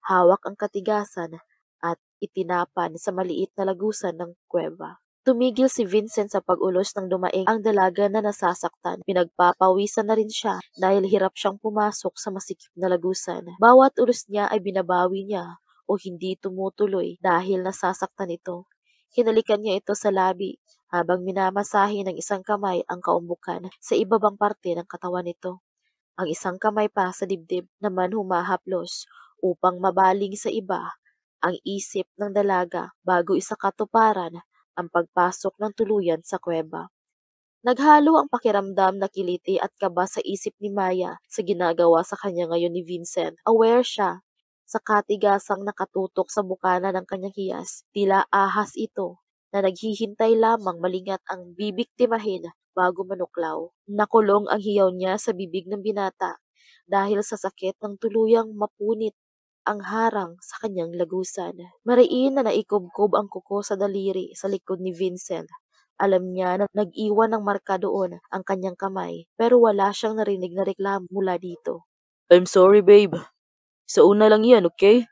Hawak ang katigasan at itinapan sa maliit na lagusan ng kuweba. Tumigil si Vincent sa pag-ulos ng dumaing ang dalaga na nasasaktan. Pinagpapawisan na rin siya dahil hirap siyang pumasok sa masikip na lagusan. Bawat ulos niya ay binabawi niya o hindi tumutuloy dahil nasasaktan ito. Hinalikan niya ito sa labi habang minamasahe ng isang kamay ang kaumbukan sa ibabang parte ng katawan nito. Ang isang kamay pa sa dibdib naman humahaplos upang mabaling sa iba ang isip ng dalaga bago isakatuparan ang pagpasok ng tuluyan sa kuweba. Naghalo ang pakiramdam na kiliti at kaba sa isip ni Maya sa ginagawa sa kanya ngayon ni Vincent. Aware siya sa katigasang nakatutok sa bukana ng kanyang hiyas. Tila ahas ito na naghihintay lamang malingat ang bibiktimahin bago manuklaw. Nakulong ang hiyaw niya sa bibig ng binata dahil sa sakit ng tuluyang mapunit ang harang sa kanyang lagusan. Mariin na naikubkob ang kuko sa daliri sa likod ni Vincent. Alam niya na nag-iwan ng marka doon ang kanyang kamay, pero wala siyang narinig na reklamo mula dito. I'm sorry, babe. Sa una lang yan, okay?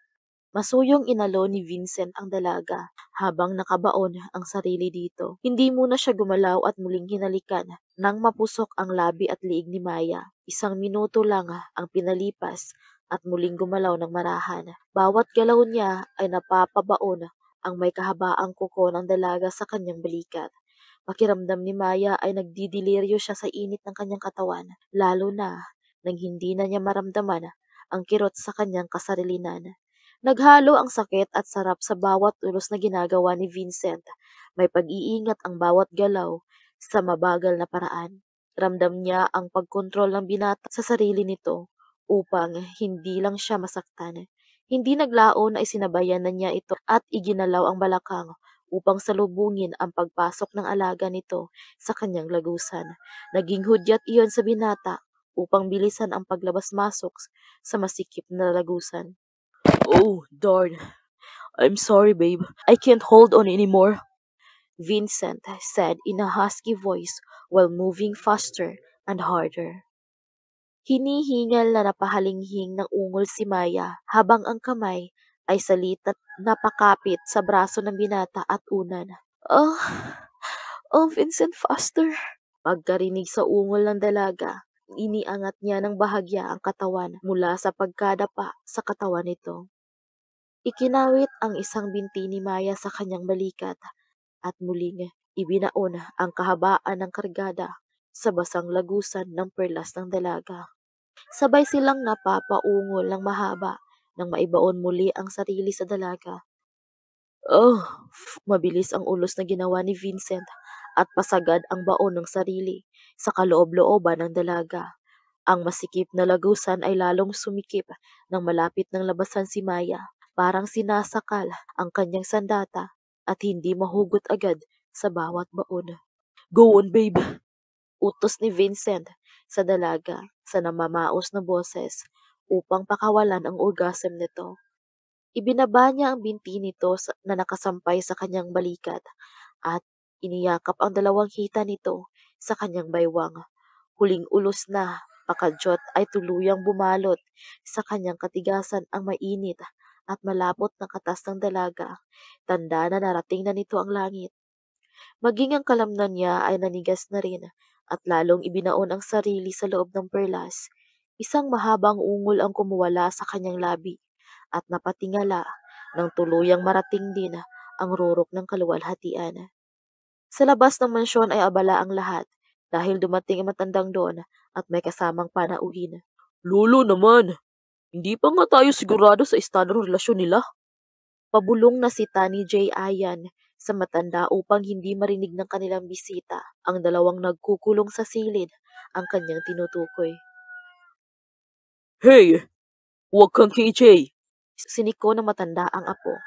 Masuyong inalo ni Vincent ang dalaga habang nakabaon ang sarili dito. Hindi muna siya gumalaw at muling hinalikan nang mapusok ang labi at liig ni Maya. 1 minuto lang ang pinalipas at muling gumalaw ng marahan. Bawat galaw niya ay napapabaon ang may kahabaang kuko ng dalaga sa kanyang balikat. Pakiramdam ni Maya ay nagdidiliryo siya sa init ng kanyang katawan, lalo na nang hindi na niya maramdaman ang kirot sa kanyang kasarilinan. Naghalo ang sakit at sarap sa bawat ulos na ginagawa ni Vincent. May pag-iingat ang bawat galaw sa mabagal na paraan. Ramdam niya ang pagkontrol ng binata sa sarili nito upang hindi lang siya masaktan. Hindi naglaon na isinabayan na niya ito at iginalaw ang balakang upang salubungin ang pagpasok ng alaga nito sa kanyang lagusan. Naging hudyat iyon sa binata upang bilisan ang paglabas-masok sa masikip na lagusan. Oh, darn. I'm sorry, babe. I can't hold on anymore, Vincent said in a husky voice while moving faster and harder. Hinihingal na napahalinghing ng ungol si Maya habang ang kamay ay salit at napakapit sa braso ng binata at unan. Oh, Vincent, faster. Pagkarinig sa ungol ng dalaga, iniangat niya ng bahagya ang katawan mula sa pagkadapa sa katawan nito. Ikinawit ang isang binti ni Maya sa kanyang balikat at muling ibinaon ang kahabaan ng kargada sa basang lagusan ng perlas ng dalaga. Sabay silang napapaungol ng mahaba nang maibaon muli ang sarili sa dalaga. Mabilis ang ulos na ginawa ni Vincent at pasagad ang baon ng sarili sa kaloob-looban ng dalaga. Ang masikip na lagusan ay lalong sumikip nang malapit ng labasan si Maya. Parang sinasakal ang kanyang sandata at hindi mahugot agad sa bawat baon. Go on, babe! Utos ni Vincent sa dalaga sa namamaos na boses upang pakawalan ang orgasm nito. Ibinaba niya ang binti nito na nakasampay sa kanyang balikat at iniyakap ang dalawang hita nito sa kanyang baywang. Huling ulos na pakadyot ay tuluyang bumalot sa kanyang katigasan ang mainit at malapot na katas ng dalaga. Tanda na narating na nito ang langit. Maging ang kalamnan niya ay nanigas na rin at lalong ibinaon ang sarili sa loob ng perlas. Isang mahabang ungol ang kumuwala sa kanyang labi at napatingala nang tuluyang marating din ang rurok ng kaluwalhatian. Sa labas ng mansyon ay abala ang lahat dahil dumating ang matandang doon at may kasamang panauhin. Lolo naman, hindi pa nga tayo sigurado sa estado ng relasyon nila. Pabulong na si Tani J. Ayan sa matanda upang hindi marinig ng kanilang bisita. Ang dalawang nagkukulong sa silid ang kanyang tinutukoy. Hey! Huwag kang KJ! Siniko ng matanda ang apo.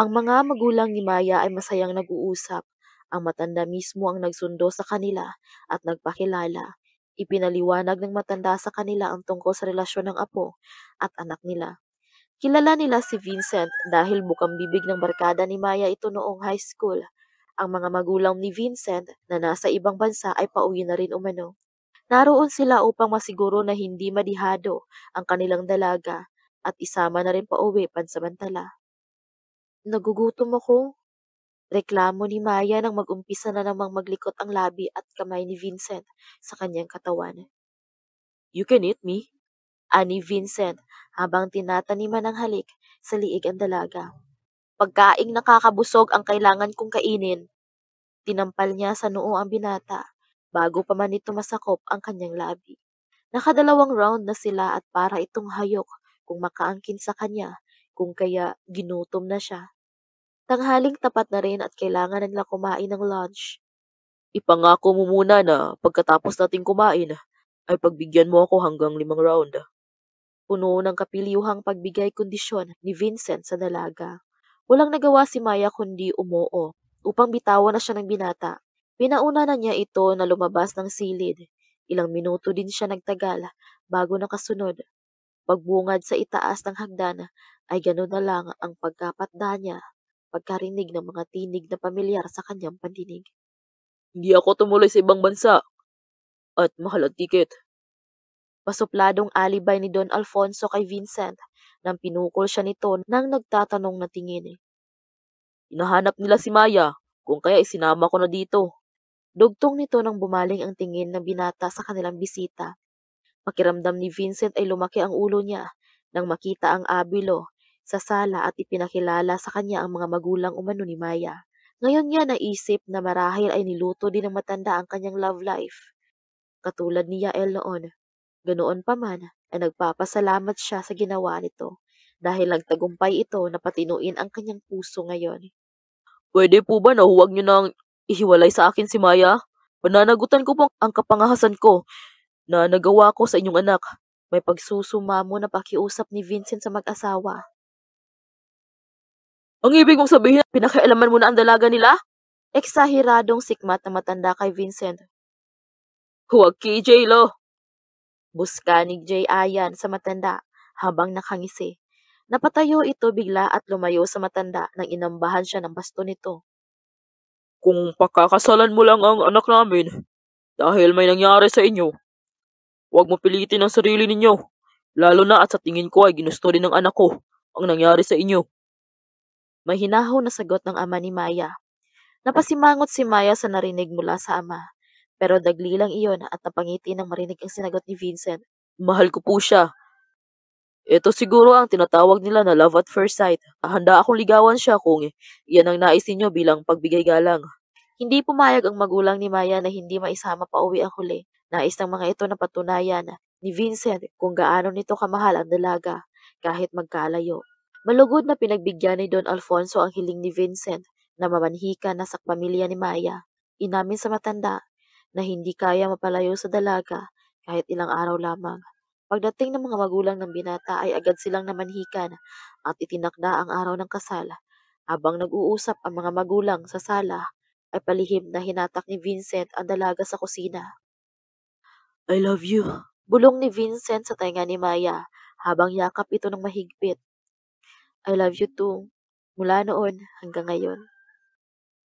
Ang mga magulang ni Maya ay masayang nag-uusap. Ang matanda mismo ang nagsundo sa kanila at nagpakilala. Ipinaliwanag ng matanda sa kanila ang tungkol sa relasyon ng apo at anak nila. Kilala nila si Vincent dahil bukang bibig ng barkada ni Maya ito noong high school. Ang mga magulang ni Vincent na nasa ibang bansa ay pauwi na rin umano. Naroon sila upang masiguro na hindi madihado ang kanilang dalaga at isama na rin pauwi pansamantala. Nagugutom ako. Reklamo ni Maya nang mag-umpisa na namang maglikot ang labi at kamay ni Vincent sa kanyang katawan. You can eat me, ani Vincent habang tinataniman ng halik sa liig ang dalaga. Pagkaing nakakabusog ang kailangan kong kainin. Tinampal niya sa noo ang binata bago pa man ito masakop ang kanyang labi. Nakadalawang round na sila at para itong hayok kung makaangkin sa kanya, kung kaya ginutom na siya. Tanghaling tapat na rin at kailangan na nila kumain ng lunch. Ipangako mo muna na pagkatapos nating kumain, ay pagbigyan mo ako hanggang 5 round. Puno ng kapilyuhang pagbigay kondisyon ni Vincent sa dalaga. Walang nagawa si Maya kundi umoo upang bitawan na siya ng binata. Pinauna na niya ito na lumabas ng silid. Ilang minuto din siya nagtagal bago nakasunod. Pagbungad sa itaas ng hagdan ay gano'n na lang ang pagkapatda niya, pagkarinig ng mga tinig na pamilyar sa kanyang pandinig. Hindi ako tumuloy sa ibang bansa at mahal ang tiket. Pasupladong alibay ni Don Alfonso kay Vincent nang pinukol siya nito nang nagtatanong na tingin. Hinahanap nila si Maya, kung kaya isinama ko na dito. Dugtong nito nang bumaling ang tingin ng binata sa kanilang bisita. Pakiramdam ni Vincent ay lumaki ang ulo niya nang makita ang abilo sa sala at ipinakilala sa kanya ang mga magulang umano ni Maya. Ngayon niya naisip na marahil ay niluto din ng matanda ang kanyang love life. Katulad ni Yael noon. Ganoon pa man, ay nagpapasalamat siya sa ginawa nito dahil nagtagumpay ito na patinuin ang kanyang puso ngayon. Pwede po ba na huwag niyo nang ihiwalay sa akin si Maya? Pananagutan ko po ang kapangahasan ko na nagawa ko sa inyong anak. May pagsusumamo na pakiusap ni Vincent sa mag-asawa. Ang ibig mong sabihin, pinakialaman mo na ang dalaga nila? Eksahiradong sikmat na matanda kay Vincent. Huwag KJ, lo! Buska ni Jay Ayan sa matanda habang nakangisi. Napatayo ito bigla at lumayo sa matanda nang inambahan siya ng baston nito. Kung pakakasalan mo lang ang anak namin dahil may nangyari sa inyo, huwag mo pilitin ang sarili ninyo. Lalo na at sa tingin ko ay ginusto din ng anak ko ang nangyari sa inyo. Mahinahaw na sagot ng ama ni Maya. Napasimangot si Maya sa narinig mula sa ama. Pero dagli lang iyon at napangiti nang marinig ang sinagot ni Vincent. Mahal ko po siya. Ito siguro ang tinatawag nila na love at first sight. Handa akong ligawan siya kung iyan ang nais ninyo bilang pagbigay galang. Hindi pumayag ang magulang ni Maya na hindi maisama pa uwi ang huli. Nais ng mga ito na patunayan ni Vincent kung gaano nito kamahal ang dalaga kahit magkalayo. Malugod na pinagbigyan ni Don Alfonso ang hiling ni Vincent na mamanhika na sa pamilya ni Maya. Inamin sa matanda na hindi kaya mapalayo sa dalaga kahit ilang araw lamang. Pagdating ng mga magulang ng binata ay agad silang namanhikan at itinakda ang araw ng kasal. Habang nag-uusap ang mga magulang sa sala, ay palihim na hinatak ni Vincent ang dalaga sa kusina. I love you. Bulong ni Vincent sa tainga ni Maya habang yakap ito ng mahigpit. I love you too. Mula noon hanggang ngayon.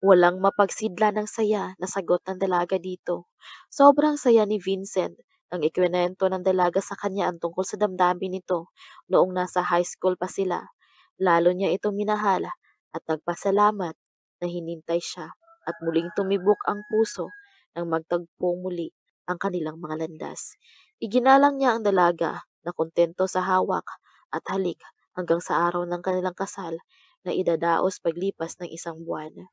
Walang mapagsidla ng saya na sagot ng dalaga dito. Sobrang saya ni Vincent ang ikwento ng dalaga sa kanya ang tungkol sa damdamin nito noong nasa high school pa sila. Lalo niya itong minahal at nagpasalamat na hinintay siya at muling tumibok ang puso nang magtagpo muli ang kanilang mga landas. Iginalang niya ang dalaga na kontento sa hawak at halik hanggang sa araw ng kanilang kasal na idadaos paglipas ng 1 buwan.